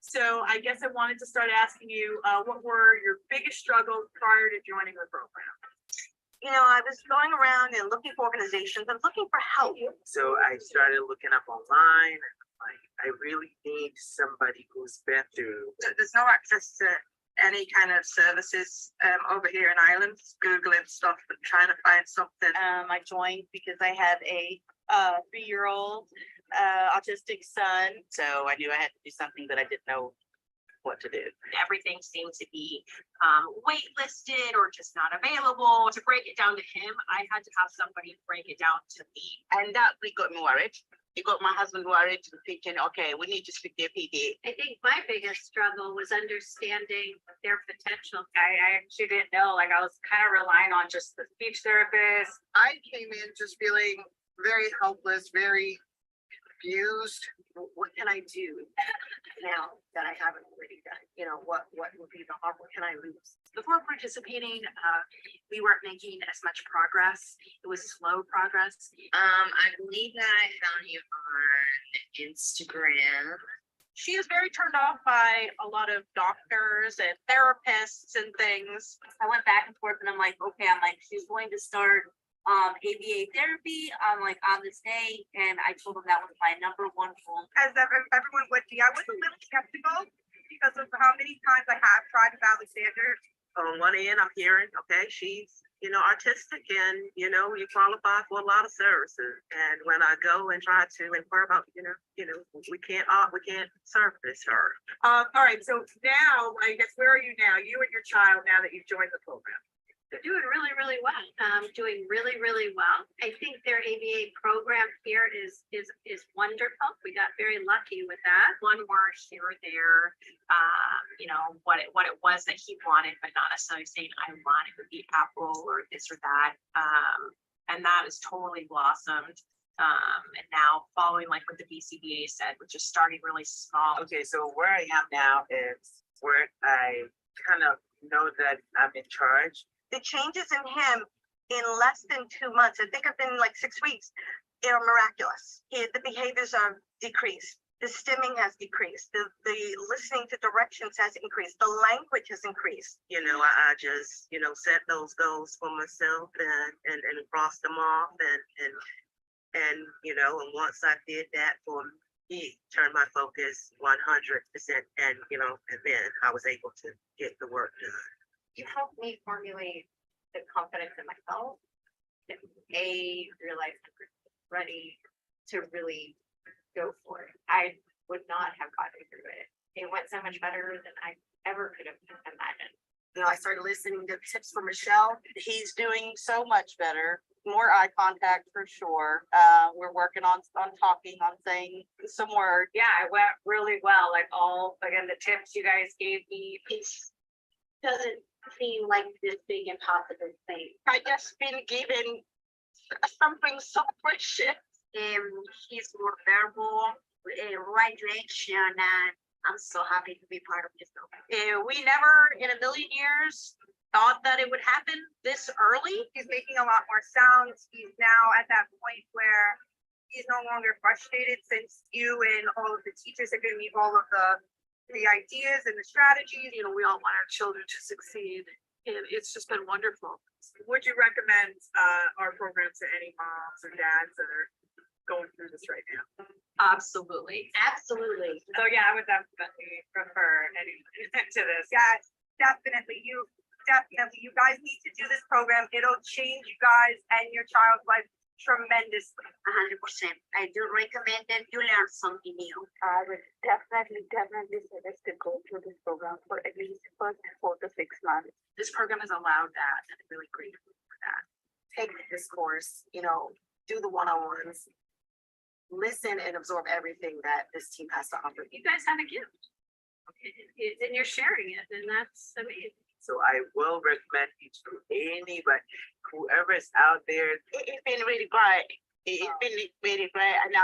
So I guess I wanted to start asking you, what were your biggest struggles prior to joining the program? You know, I was going around and looking for organizations. I'm looking for help. So I started looking up online. And like, I really need somebody who's been through. There's no access to any kind of services over here in Ireland. Googling stuff and trying to find something. I joined because I had a 3-year-old autistic son, so I knew I had to do something, but I didn't know what to do. Everything seemed to be waitlisted or just not available. To break it down to him, I had to have somebody break it down to me. And that got me worried. It got my husband worried, thinking, okay, we need to speak to a PD. I think my biggest struggle was understanding their potential. I actually didn't know, like I was kind of relying on just the speech therapist. I came in just feeling very helpless, very confused. What can I do now that I haven't already done? You know, what would be the harm? What can I lose? Before participating, we weren't making as much progress. It was slow progress. I believe that I found you on Instagram. She is very turned off by a lot of doctors and therapists and things. I went back and forth and I'm like, she's going to start ABA therapy on this day. And I told them that was my #1 goal. As everyone would be, I was a little skeptical because of how many times I have tried with Alexander. On one end, I'm hearing, okay, she's, artistic and, you qualify for a lot of services. And when I go and try to inquire about, we can't service her. All right, so now, I guess, where are you now? You and your child, now that you've joined the program? They're doing really, really well. Doing really, really well. I think their ABA program here is wonderful. We got very lucky with that. One word here or there, what it was that he wanted, but not necessarily saying I want it would be apple or this or that. And that has totally blossomed. And now following like what the BCBA said, which is starting really small. Okay, so where I am now is where I kind of know that I'm in charge. The changes in him in less than 2 months, I think it's been like 6 weeks, are miraculous. The behaviors are decreased. The stimming has decreased. The listening to directions has increased. The language has increased. I just, set those goals for myself and cross them off and once I did that for turned my focus 100%, and and then I was able to get the work done. You helped me formulate the confidence in myself. And realize I'm ready to really go for it. I would not have gotten through it. It went so much better than I ever could have imagined. I started listening to tips from Michelle. He's doing so much better. More eye contact for sure. We're working on talking, on saying some words. Yeah, it went really well. Like again, the tips you guys gave me, it doesn't seem like this big impossible thing. I just been given something so precious. He's more verbal, right direction, and I'm so happy to be part of this program. We never in a million years thought that it would happen this early. He's making a lot more sounds. He's now at that point where he's no longer frustrated, since you and all of the teachers are giving me all of the ideas and the strategies. We all want our children to succeed, and it's just been wonderful. Would you recommend our program to any moms or dads that are going through this right now? Absolutely. Absolutely. So yeah, I would definitely prefer anyone to this. Yes, definitely. You guys need to do this program. It'll change you guys and your child's life tremendously. 100%. I do recommend that you learn something new. I would definitely suggest to go through this program for at least the first 4 to 6 months. This program has allowed that, and I'm really grateful for that. Take this course, do the one-on-ones, listen and absorb everything that this team has to offer. You guys have a gift. And you're sharing it, and that's amazing. So I will recommend it to anybody, whoever is out there. It's been really great. It's been really great. And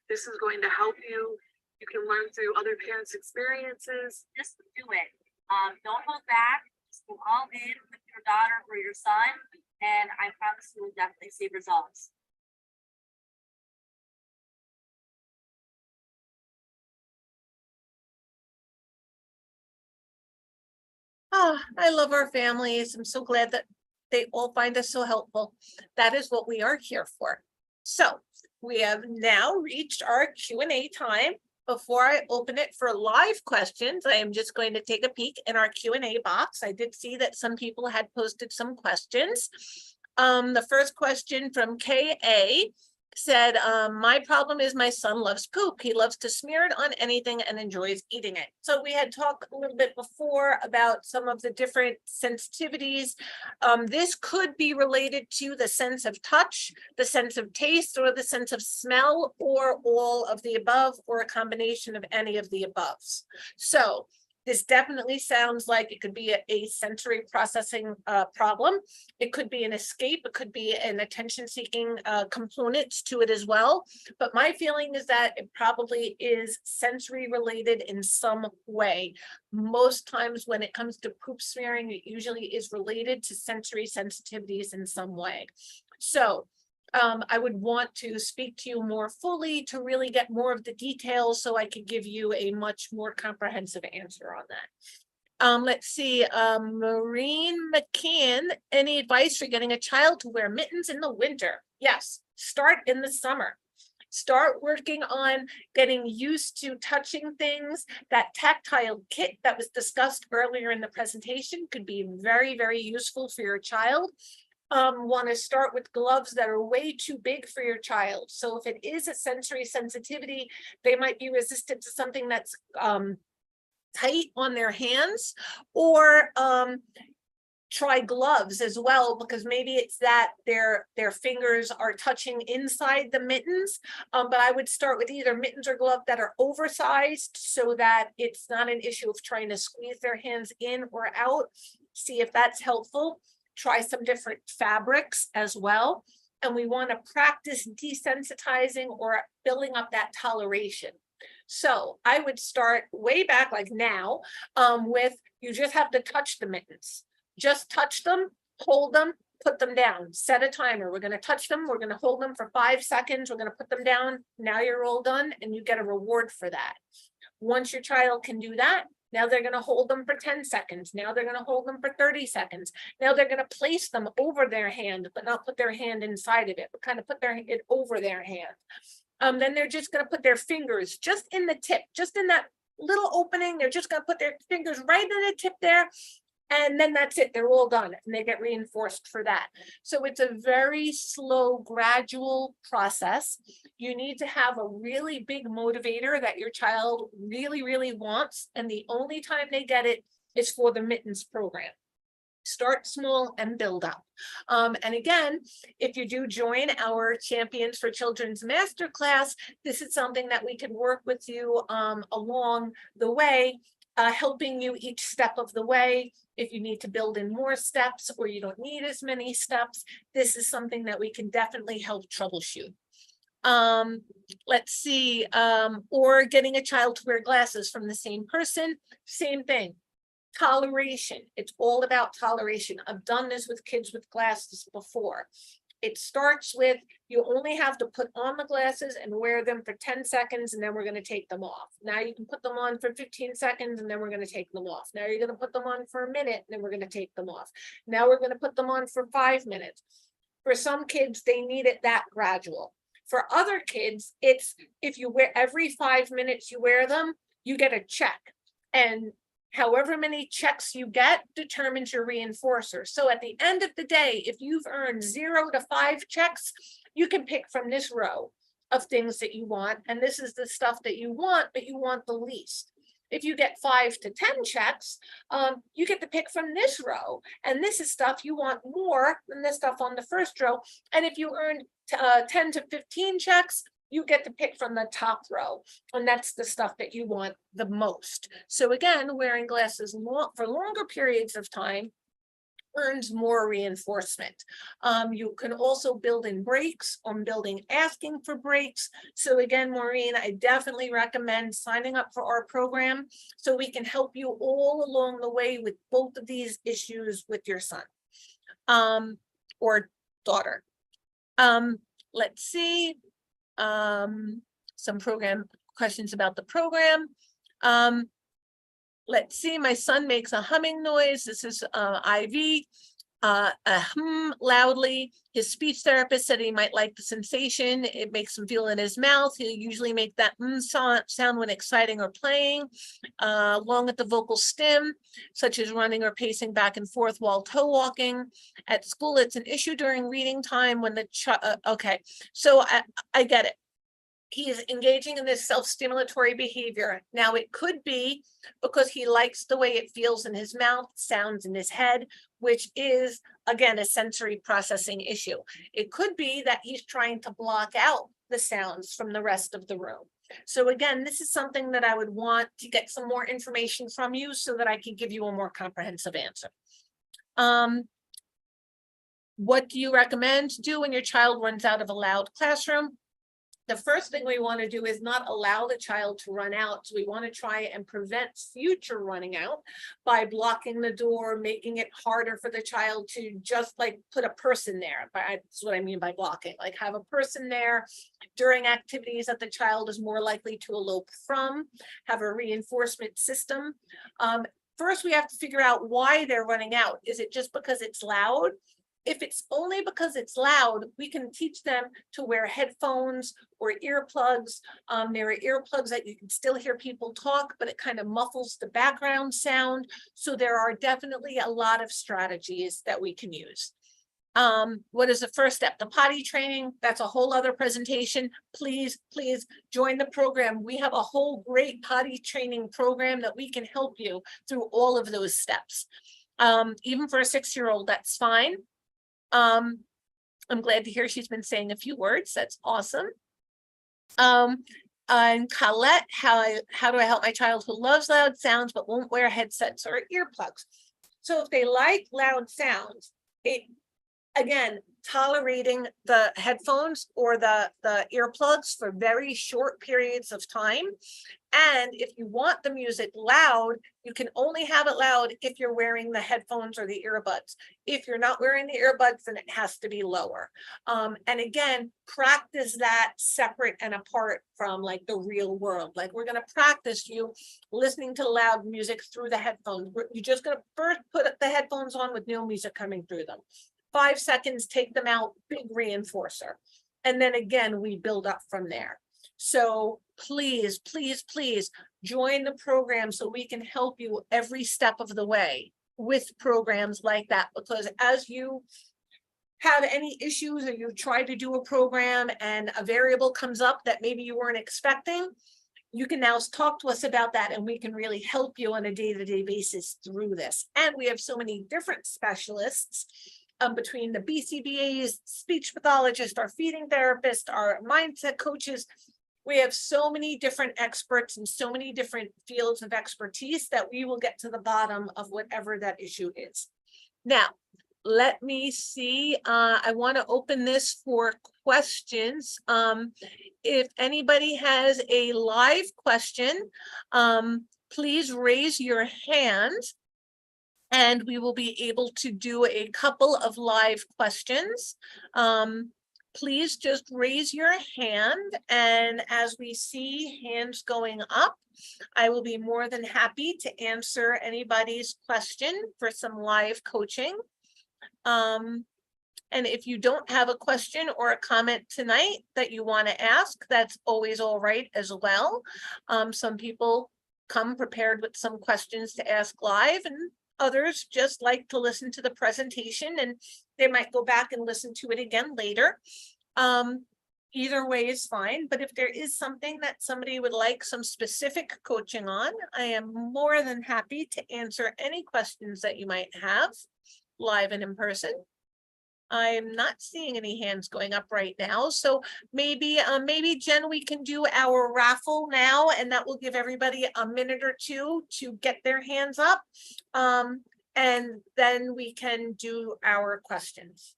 This is going to help you. You can learn through other parents' experiences. Just do it. Don't hold back. Just go all in with your daughter or your son, and I promise you will definitely see results. Oh, I love our families. I'm so glad that they all find us so helpful. That is what we are here for. So we have now reached our Q&A time. Before I open it for live questions, I am just going to take a peek in our Q&A box. I did see that some people had posted some questions. The first question from KA said, my problem is my son loves poop. He loves to smear it on anything and enjoys eating it. So we had talked a little bit before about some of the different sensitivities. This could be related to the sense of touch, the sense of taste, or the sense of smell, or all of the above, or a combination of any of the aboves. So this definitely sounds like it could be a sensory processing problem. It could be an escape. It could be an attention-seeking component to it as well. But my feeling is that it probably is sensory related in some way. Most times when it comes to poop smearing, it usually is related to sensory sensitivities in some way. So I would want to speak to you more fully to really get more of the details so I could give you a much more comprehensive answer on that. Let's see, Maureen McCann, any advice for getting a child to wear mittens in the winter? Yes, start in the summer. Start working on getting used to touching things. That tactile kit that was discussed earlier in the presentation could be very, very useful for your child. Want to start with gloves that are way too big for your child. So if it is a sensory sensitivity, they might be resistant to something that's tight on their hands, or try gloves as well, because maybe it's that their fingers are touching inside the mittens. But I would start with either mittens or gloves that are oversized so that it's not an issue of trying to squeeze their hands in or out. See if that's helpful. Try some different fabrics as well. And we want to practice desensitizing or building up that toleration. So I would start way back like now with, you just have to touch the mittens. Just touch them, hold them, put them down, set a timer. We're going to touch them. We're going to hold them for 5 seconds. We're going to put them down. Now you're all done and you get a reward for that. Once your child can do that, now they're going to hold them for 10 seconds. Now they're going to hold them for 30 seconds. Now they're going to place them over their hand, but not put their hand inside of it, but kind of put it over their hand. then they're just gonna put their fingers just in the tip, just in that little opening. They're just gonna put their fingers right in the tip there. And then that's it, they're all done, and they get reinforced for that. So it's a very slow, gradual process. You need to have a really big motivator that your child really, really wants, and the only time they get it is for the Mittens program. Start small and build up. And again, if you do join our Champions for Children's Masterclass, this is something that we can work with you along the way, helping you each step of the way. If you need to build in more steps or you don't need as many steps, this is something that we can definitely help troubleshoot. Let's see, or getting a child to wear glasses from the same person, same thing. Toleration, it's all about toleration. I've done this with kids with glasses before. It starts with, you only have to put on the glasses and wear them for 10 seconds, and then we're going to take them off. Now you can put them on for 15 seconds, and then we're going to take them off. Now you're going to put them on for a minute, and then we're going to take them off. Now we're going to put them on for 5 minutes. For some kids, they need it that gradual. For other kids, it's if you wear every 5 minutes you wear them, you get a check. And however many checks you get determines your reinforcer. So at the end of the day, if you've earned 0 to 5 checks, you can pick from this row of things that you want. And this is the stuff that you want, but you want the least. If you get 5 to 10 checks, you get to pick from this row. And this is stuff you want more than the stuff on the first row. And if you earned 10 to 15 checks, you get to pick from the top row, and that's the stuff that you want the most. So again, wearing glasses for longer periods of time earns more reinforcement. You can also build in breaks on building asking for breaks. So again, Maureen, I definitely recommend signing up for our program so we can help you all along the way with both of these issues with your son or daughter. Let's see. Some program questions about the program. Let's see, my son makes a humming noise. This is IV, a loudly. His speech therapist said he might like the sensation. It makes him feel in his mouth. He'll usually make that sound when exciting or playing, along with the vocal stim, such as running or pacing back and forth while toe walking. At school, it's an issue during reading time when the okay, so I get it. He is engaging in this self-stimulatory behavior. Now, it could be because he likes the way it feels in his mouth, sounds in his head, which is, again, a sensory processing issue. It could be that he's trying to block out the sounds from the rest of the room. So again, this is something that I would want to get some more information from you so that I can give you a more comprehensive answer. What do you recommend to do when your child runs out of a loud classroom? The first thing we want to do is not allow the child to run out. So we want to try and prevent future running out by blocking the door, making it harder for the child to just like put a person there. That's what I mean by blocking, like have a person there during activities that the child is more likely to elope from, have a reinforcement system. First, we have to figure out why they're running out. Is it just because it's loud? If it's only because it's loud, we can teach them to wear headphones or earplugs. There are earplugs that you can still hear people talk, but it kind of muffles the background sound. So there are definitely a lot of strategies that we can use. What is the first step? The potty training, that's a whole other presentation. Please, please join the program. We have a whole great potty training program that we can help you through all of those steps. Even for a 6-year-old, that's fine. I'm glad to hear she's been saying a few words. That's awesome. And Colette, how do I help my child who loves loud sounds but won't wear headsets or earplugs? So if they like loud sounds, again, tolerating the headphones or the earplugs for very short periods of time. And if you want the music loud, you can only have it loud if you're wearing the headphones or the earbuds. If you're not wearing the earbuds, then it has to be lower. And again, practice that separate and apart from like the real world. Like we're going to practice you listening to loud music through the headphones. You're just going to first put the headphones on with no music coming through them. 5 seconds, take them out, big reinforcer. And then again, we build up from there. So please, please, please join the program so we can help you every step of the way with programs like that, because as you have any issues or you try to do a program and a variable comes up that maybe you weren't expecting, you can now talk to us about that and we can really help you on a day-to-day basis through this. And we have so many different specialists between the BCBAs, speech pathologist, our feeding therapist, our mindset coaches. We have so many different experts and so many different fields of expertise that we will get to the bottom of whatever that issue is. Now, let me see. I want to open this for questions. If anybody has a live question, please raise your hand and we will be able to do a couple of live questions. Please just raise your hand, and as we see hands going up, I will be more than happy to answer anybody's question for some live coaching. And if you don't have a question or a comment tonight that you want to ask, that's always all right as well. Some people come prepared with some questions to ask live, and others just like to listen to the presentation and they might go back and listen to it again later. Either way is fine, but if there is something that somebody would like some specific coaching on, I am more than happy to answer any questions that you might have live and in person. I'm not seeing any hands going up right now, so maybe Jen, we can do our raffle now, and that will give everybody a minute or two to get their hands up, and then we can do our questions.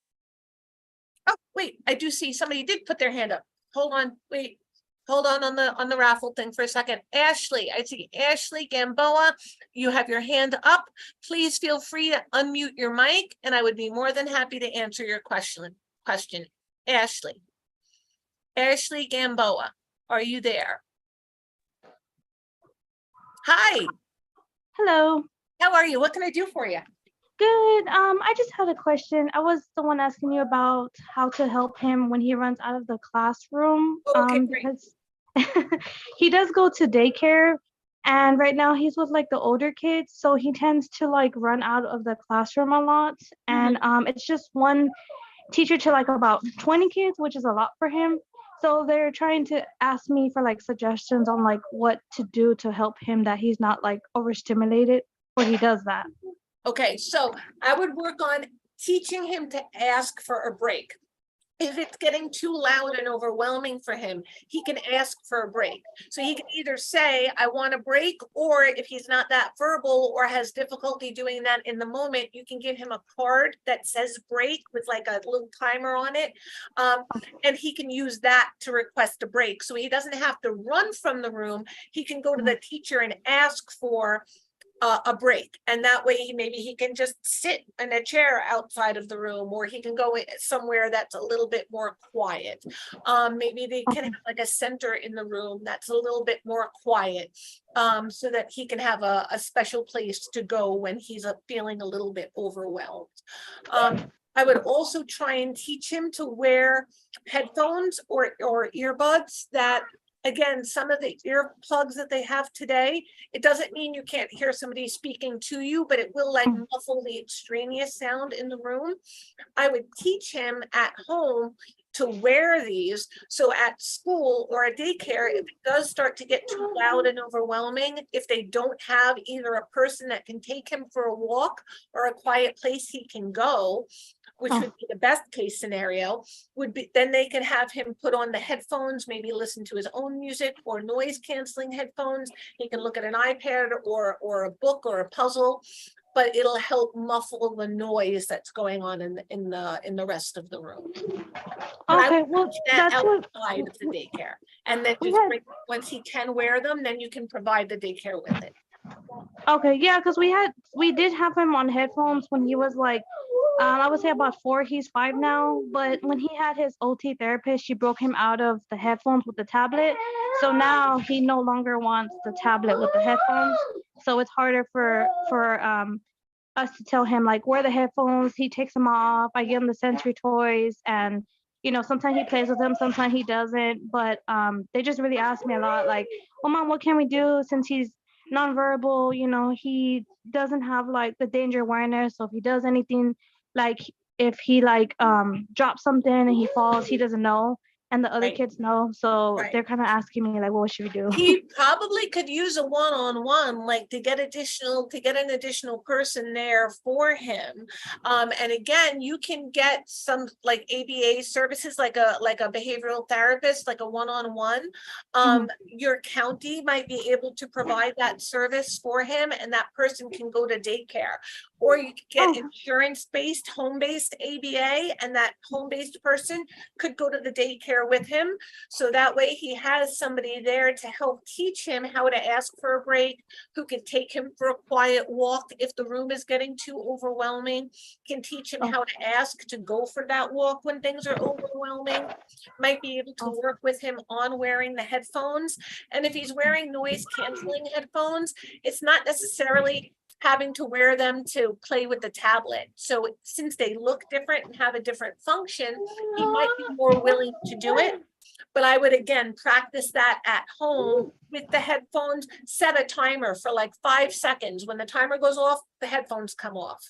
Oh, wait, I do see somebody did put their hand up. Hold on, wait. Hold on the raffle thing for a second. Ashley, I see Ashley Gamboa, you have your hand up. Please feel free to unmute your mic and I would be more than happy to answer your question. Ashley. Ashley Gamboa, are you there? Hi. Hello. How are you? What can I do for you? Good. I just had a question. I was the one asking you about how to help him when he runs out of the classroom. Okay, great. Because he does go to daycare, and right now he's with like the older kids, so he tends to like run out of the classroom a lot. And it's just one teacher to like about 20 kids, which is a lot for him. So they're trying to ask me for like suggestions on like what to do to help him that he's not like overstimulated when he does that. Okay, so I would work on teaching him to ask for a break. If it's getting too loud and overwhelming for him, he can ask for a break. So he can either say, I want a break, or if he's not that verbal or has difficulty doing that in the moment, you can give him a card that says break with like a little timer on it. And he can use that to request a break. So he doesn't have to run from the room. He can go to the teacher and ask for a break, and that way maybe he can just sit in a chair outside of the room, or he can go somewhere that's a little bit more quiet. Maybe they can have like a center in the room that's a little bit more quiet, so that he can have a special place to go when he's feeling a little bit overwhelmed. I would also try and teach him to wear headphones or earbuds that, again, some of the earplugs that they have today, it doesn't mean you can't hear somebody speaking to you, but it will like muffle the extraneous sound in the room. I would teach him at home to wear these. So at school or at daycare, if it does start to get too loud and overwhelming, if they don't have either a person that can take him for a walk or a quiet place he can go, which would be the best case scenario, would be then they can have him put on the headphones, maybe listen to his own music or noise canceling headphones. He can look at an iPad or a book or a puzzle, but it'll help muffle the noise that's going on in the rest of the room. Okay, well, that's outside of the daycare, and then just once he can wear them, then you can provide the daycare with it. Okay, yeah, because we did have him on headphones when he was like, I would say about 4. He's 5 now, but when he had his OT therapist, she broke him out of the headphones with the tablet. So now he no longer wants the tablet with the headphones. So it's harder for us to tell him like wear the headphones. He takes them off. I give him the sensory toys, and you know, sometimes he plays with them, sometimes he doesn't. But they just really ask me a lot, like, well, Mom, what can we do since he's nonverbal? You know, he doesn't have like the danger awareness. So if he does anything, like if he like drops something and he falls, he doesn't know, and the other Right. kids know. So Right. they're kind of asking me like, well, what should we do? He probably could use a one-on-one, like to get an additional person there for him. And again, you can get some like ABA services, like a behavioral therapist, like a one-on-one. Your county might be able to provide that service for him, and that person can go to daycare. Or you could get insurance-based, home-based ABA, and that home-based person could go to the daycare with him. So that way he has somebody there to help teach him how to ask for a break, who can take him for a quiet walk if the room is getting too overwhelming, can teach him how to ask to go for that walk when things are overwhelming, might be able to work with him on wearing the headphones. And if he's wearing noise canceling headphones, it's not necessarily having to wear them to play with the tablet. So since they look different and have a different function, he might be more willing to do it. But I would again practice that at home with the headphones, set a timer for like 5 seconds. When the timer goes off, the headphones come off,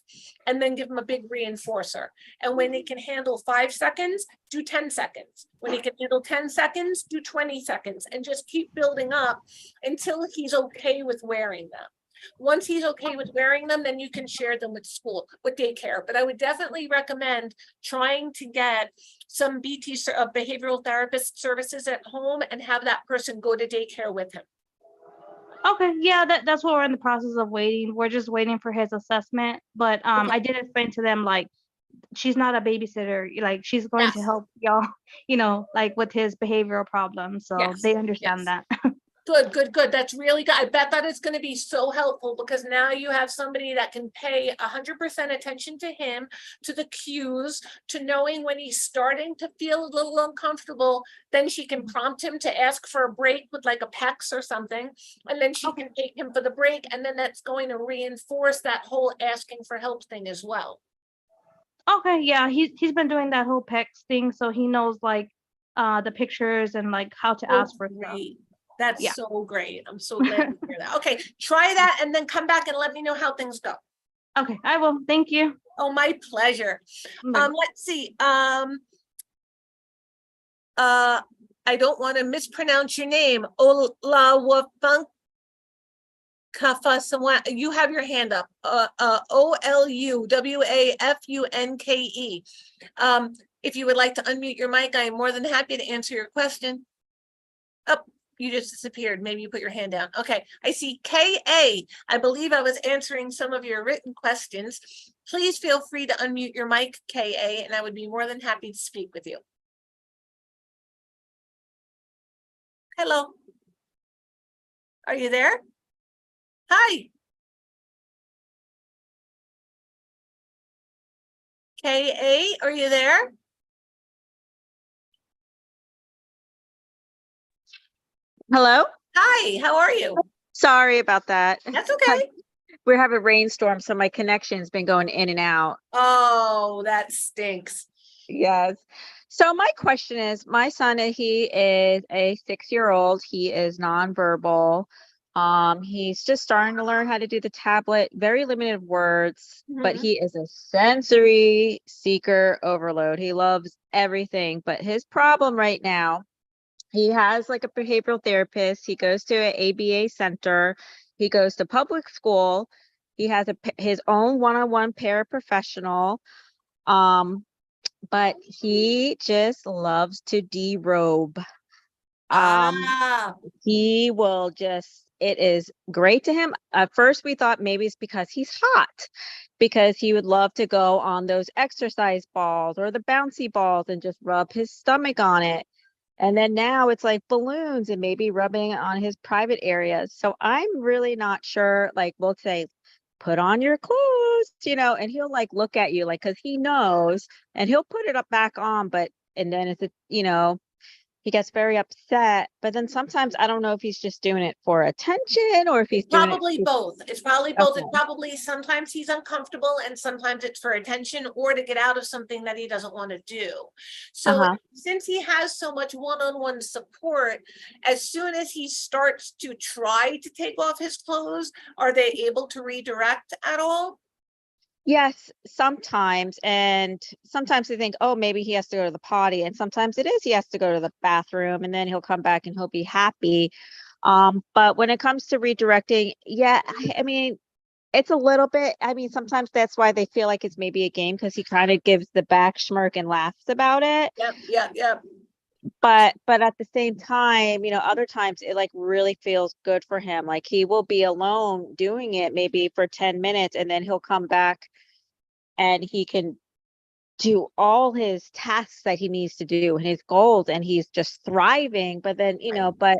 and then give him a big reinforcer. And when he can handle 5 seconds, do 10 seconds. When he can handle 10 seconds, do 20 seconds, and just keep building up until he's okay with wearing them. Once he's okay with wearing them, then you can share them with school, with daycare. But I would definitely recommend trying to get some behavioral therapist services at home and have that person go to daycare with him. Okay, yeah, that's what we're in the process of waiting. We're just waiting for his assessment. But I did explain to them, like, she's not a babysitter, like she's going to Yes. help y'all, you know, like with his behavioral problems. So Yes, they understand yes. that. Good. That's really good. I bet that it's going to be so helpful, because now you have somebody that can pay 100% attention to him, to the cues, to knowing when he's starting to feel a little uncomfortable. Then she can prompt him to ask for a break with like a PEX or something. And then she can take him for the break. And then that's going to reinforce that whole asking for help thing as well. Okay, yeah, he's been doing that whole PEX thing, so he knows like the pictures and like how to ask for stuff. Great. That's Yeah. so great. I'm so glad to hear that. Okay, try that and then come back and let me know how things go. Okay, I will. Thank you. Oh, my pleasure. Bye. Let's see. I don't want to mispronounce your name. Olawafunke. You have your hand up. Oluwafunke. If you would like to unmute your mic, I am more than happy to answer your question. Oh, you just disappeared. Maybe you put your hand down. Okay, I see KA. I believe I was answering some of your written questions. Please feel free to unmute your mic, KA, and I would be more than happy to speak with you. Hello. Are you there? Hi. KA, are you there? Hello? Hi, how are you? Sorry about that. That's okay. We're having a rainstorm, so my connection's been going in and out. Oh, that stinks. Yes. So my question is, my son, he is a 6-year-old. He is nonverbal. He's just starting to learn how to do the tablet, very limited words, but he is a sensory seeker overload. He loves everything, but his problem right now, he has like a behavioral therapist. He goes to an ABA center. He goes to public school. He has his own one-on-one paraprofessional. But he just loves to derobe. He will just, it is great to him. At first we thought maybe it's because he's hot, because he would love to go on those exercise balls or the bouncy balls and just rub his stomach on it. And then now it's like balloons and maybe rubbing on his private areas. So I'm really not sure, like we'll say, put on your clothes, you know, and he'll like look at you like, cause he knows, and he'll put it up back on, but, and then it's, you know, he gets very upset, but then sometimes I don't know if he's just doing it for attention or if he's doing it. Probably both. It's probably both. It's Okay. probably sometimes he's uncomfortable and sometimes it's for attention or to get out of something that he doesn't want to do. So Uh-huh. since he has so much one-on-one support, as soon as he starts to try to take off his clothes, are they able to redirect at all? Yes, sometimes. And sometimes they think, oh, maybe he has to go to the potty. And sometimes it is he has to go to the bathroom and then he'll come back and he'll be happy. But when it comes to redirecting, yeah, I mean, it's a little bit, I mean, sometimes that's why they feel like it's maybe a game because he kind of gives the back smirk and laughs about it. Yep. But at the same time, other times it like really feels good for him. Like he will be alone doing it maybe for 10 minutes and then he'll come back and he can do all his tasks that he needs to do and his goals and he's just thriving. But then, but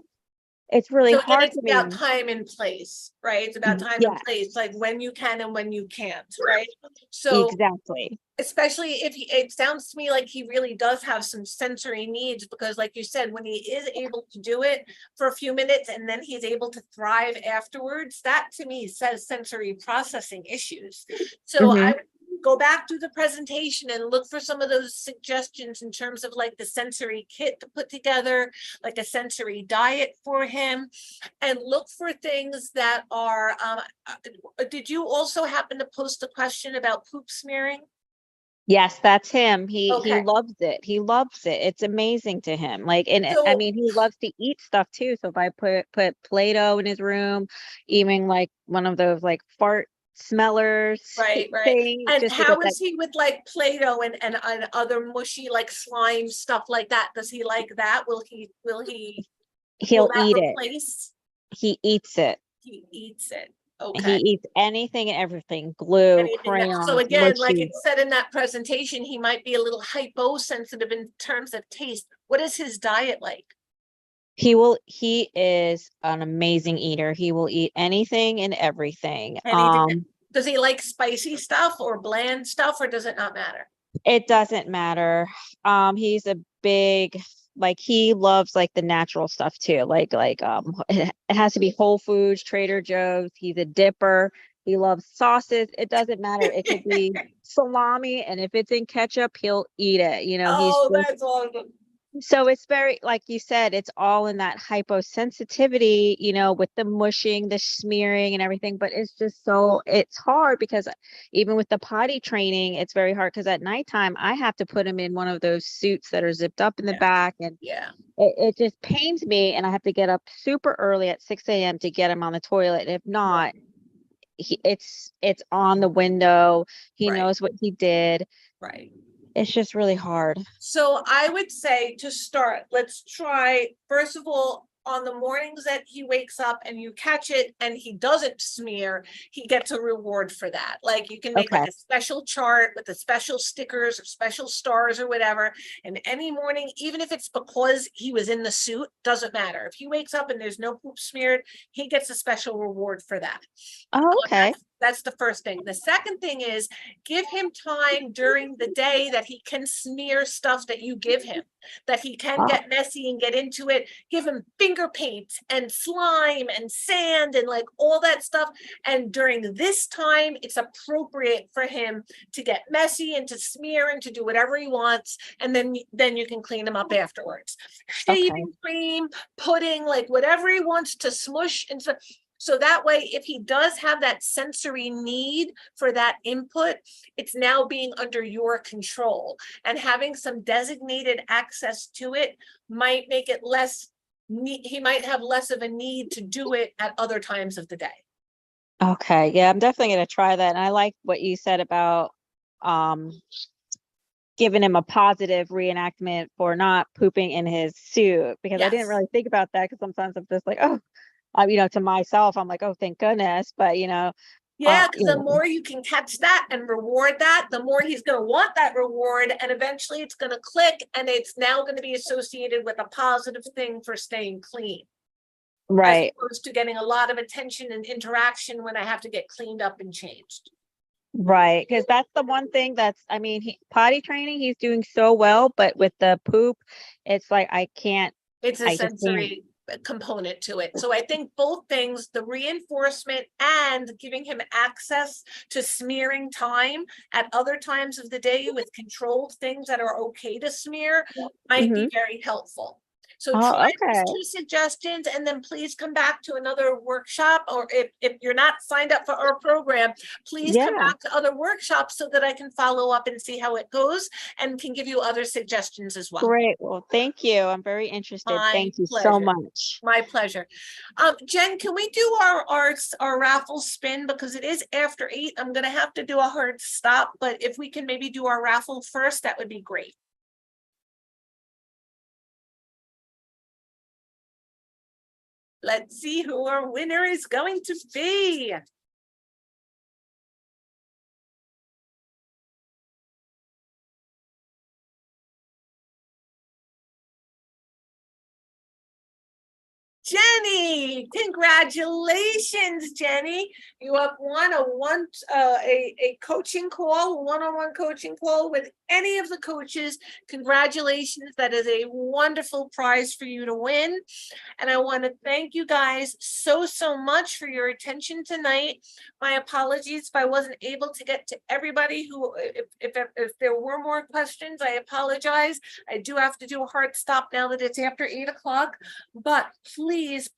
it's really So again, hard it's to about me. time and place, right? It's about time and Yes. place, like when you can and when you can't, right? So Exactly. especially if it sounds to me like he really does have some sensory needs, because like you said, when he is able to do it for a few minutes and then he's able to thrive afterwards, that to me says sensory processing issues. So I would go back to the presentation and look for some of those suggestions in terms of like the sensory kit to put together, like a sensory diet for him, and look for things that are, did you also happen to post a question about poop smearing? Yes, that's him. He Okay. loves it. He loves it. It's amazing to him. Like, and I So- mean, he loves to eat stuff too. So if I put Play-Doh in his room, even like one of those like fart smellers Right. thing, And just how because is he with like Play-Doh and other mushy like slime stuff like that? Does he like that? Will he'll that eat it. replace? He eats it. He eats it. He Okay. eats anything and everything, glue, Anything that- crayons, So again, like mushy. it said in that presentation, he might be a little hyposensitive in terms of taste. What is his diet like? He is an amazing eater. He will eat anything and everything. Anything does he like spicy stuff or bland stuff, or does it not matter? It doesn't matter. He's a big, like he loves like the natural stuff too. Like it has to be Whole Foods, Trader Joe's. He's a dipper. He loves sauces. It doesn't matter. It could be salami, and if it's in ketchup, he'll eat it. He's Oh, just, that's awesome. so it's very, like you said, it's all in that hyposensitivity, with the mushing, the smearing and everything. But it's just it's hard because even with the potty training, it's very hard because at nighttime I have to put him in one of those suits that are zipped up in the back. And Yeah. it just pains me. And I have to get up super early at 6 a.m. to get him on the toilet. And if not, it's on the window. He Right. knows what he did. Right. It's just really hard. So I would say to start, let's try, first of all, on the mornings that he wakes up and you catch it and he doesn't smear, he gets a reward for that. Like you can make like Okay. a special chart with the special stickers or special stars or whatever. And any morning, even if it's because he was in the suit, doesn't matter. If he wakes up and there's no poop smeared, he gets a special reward for that. Oh, okay. That's the first thing. The second thing is give him time during the day that he can smear stuff that you give him, that he can get messy and get into it. Give him finger paint and slime and sand and like all that stuff. And during this time, it's appropriate for him to get messy and to smear and to do whatever he wants. And then you can clean him up afterwards. Shaving cream, pudding, like whatever he wants to smush and stuff. So that way, if he does have that sensory need for that input, it's now being under your control, and having some designated access to it might make it less, he might have less of a need to do it at other times of the day. Okay, yeah, I'm definitely gonna try that. And I like what you said about giving him a positive reenactment for not pooping in his suit, because I didn't Yes. really think about that, because sometimes I'm just like, oh, to myself, I'm like, oh, thank goodness. But Yeah, because the more you can catch that and reward that, the more he's going to want that reward. And eventually it's going to click, and it's now going to be associated with a positive thing for staying clean. right. As opposed to getting a lot of attention and interaction when I have to get cleaned up and changed. Right, because that's the one thing that's, I mean, potty training, he's doing so well, but with the poop, it's like I can't, It's a I just can't. sensory component to it. So I think both things, the reinforcement and giving him access to smearing time at other times of the day with controlled things that are okay to smear might be very helpful. So Oh, try okay. those 2 suggestions and then please come back to another workshop, or if you're not signed up for our program, please come Yeah. back to other workshops so that I can follow up and see how it goes and can give you other suggestions as well. Great. Well, thank you. I'm very interested. My Thank you so pleasure. much. My pleasure. Jen, can we do our raffle spin, because it is after 8? I'm gonna have to do a hard stop, but if we can maybe do our raffle first, that would be great. Let's see who our winner is going to be. Jenny, congratulations, Jenny. You have won a coaching call, one-on-one coaching call with any of the coaches. Congratulations. That is a wonderful prize for you to win. And I want to thank you guys so much for your attention tonight. My apologies if I wasn't able to get to everybody who, if there were more questions, I apologize. I do have to do a hard stop now that it's after 8 o'clock, but please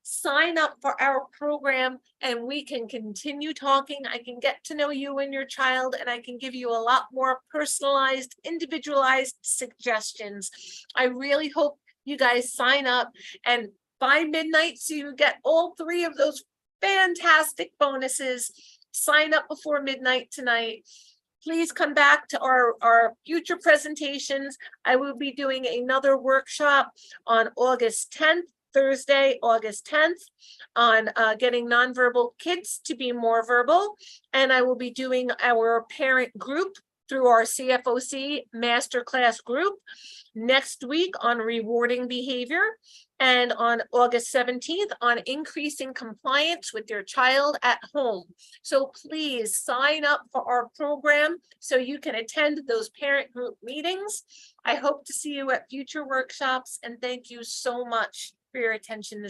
sign up for our program and we can continue talking. I can get to know you and your child, and I can give you a lot more personalized, individualized suggestions. I really hope you guys sign up, and by midnight, so you get all 3 of those fantastic bonuses. Sign up before midnight tonight. Please come back to our future presentations. I will be doing another workshop on August 10th, Thursday, August 10th, on getting nonverbal kids to be more verbal. And I will be doing our parent group through our CFOC masterclass group next week on rewarding behavior, and on August 17th on increasing compliance with your child at home. So please sign up for our program so you can attend those parent group meetings. I hope to see you at future workshops, and thank you so much for your attention this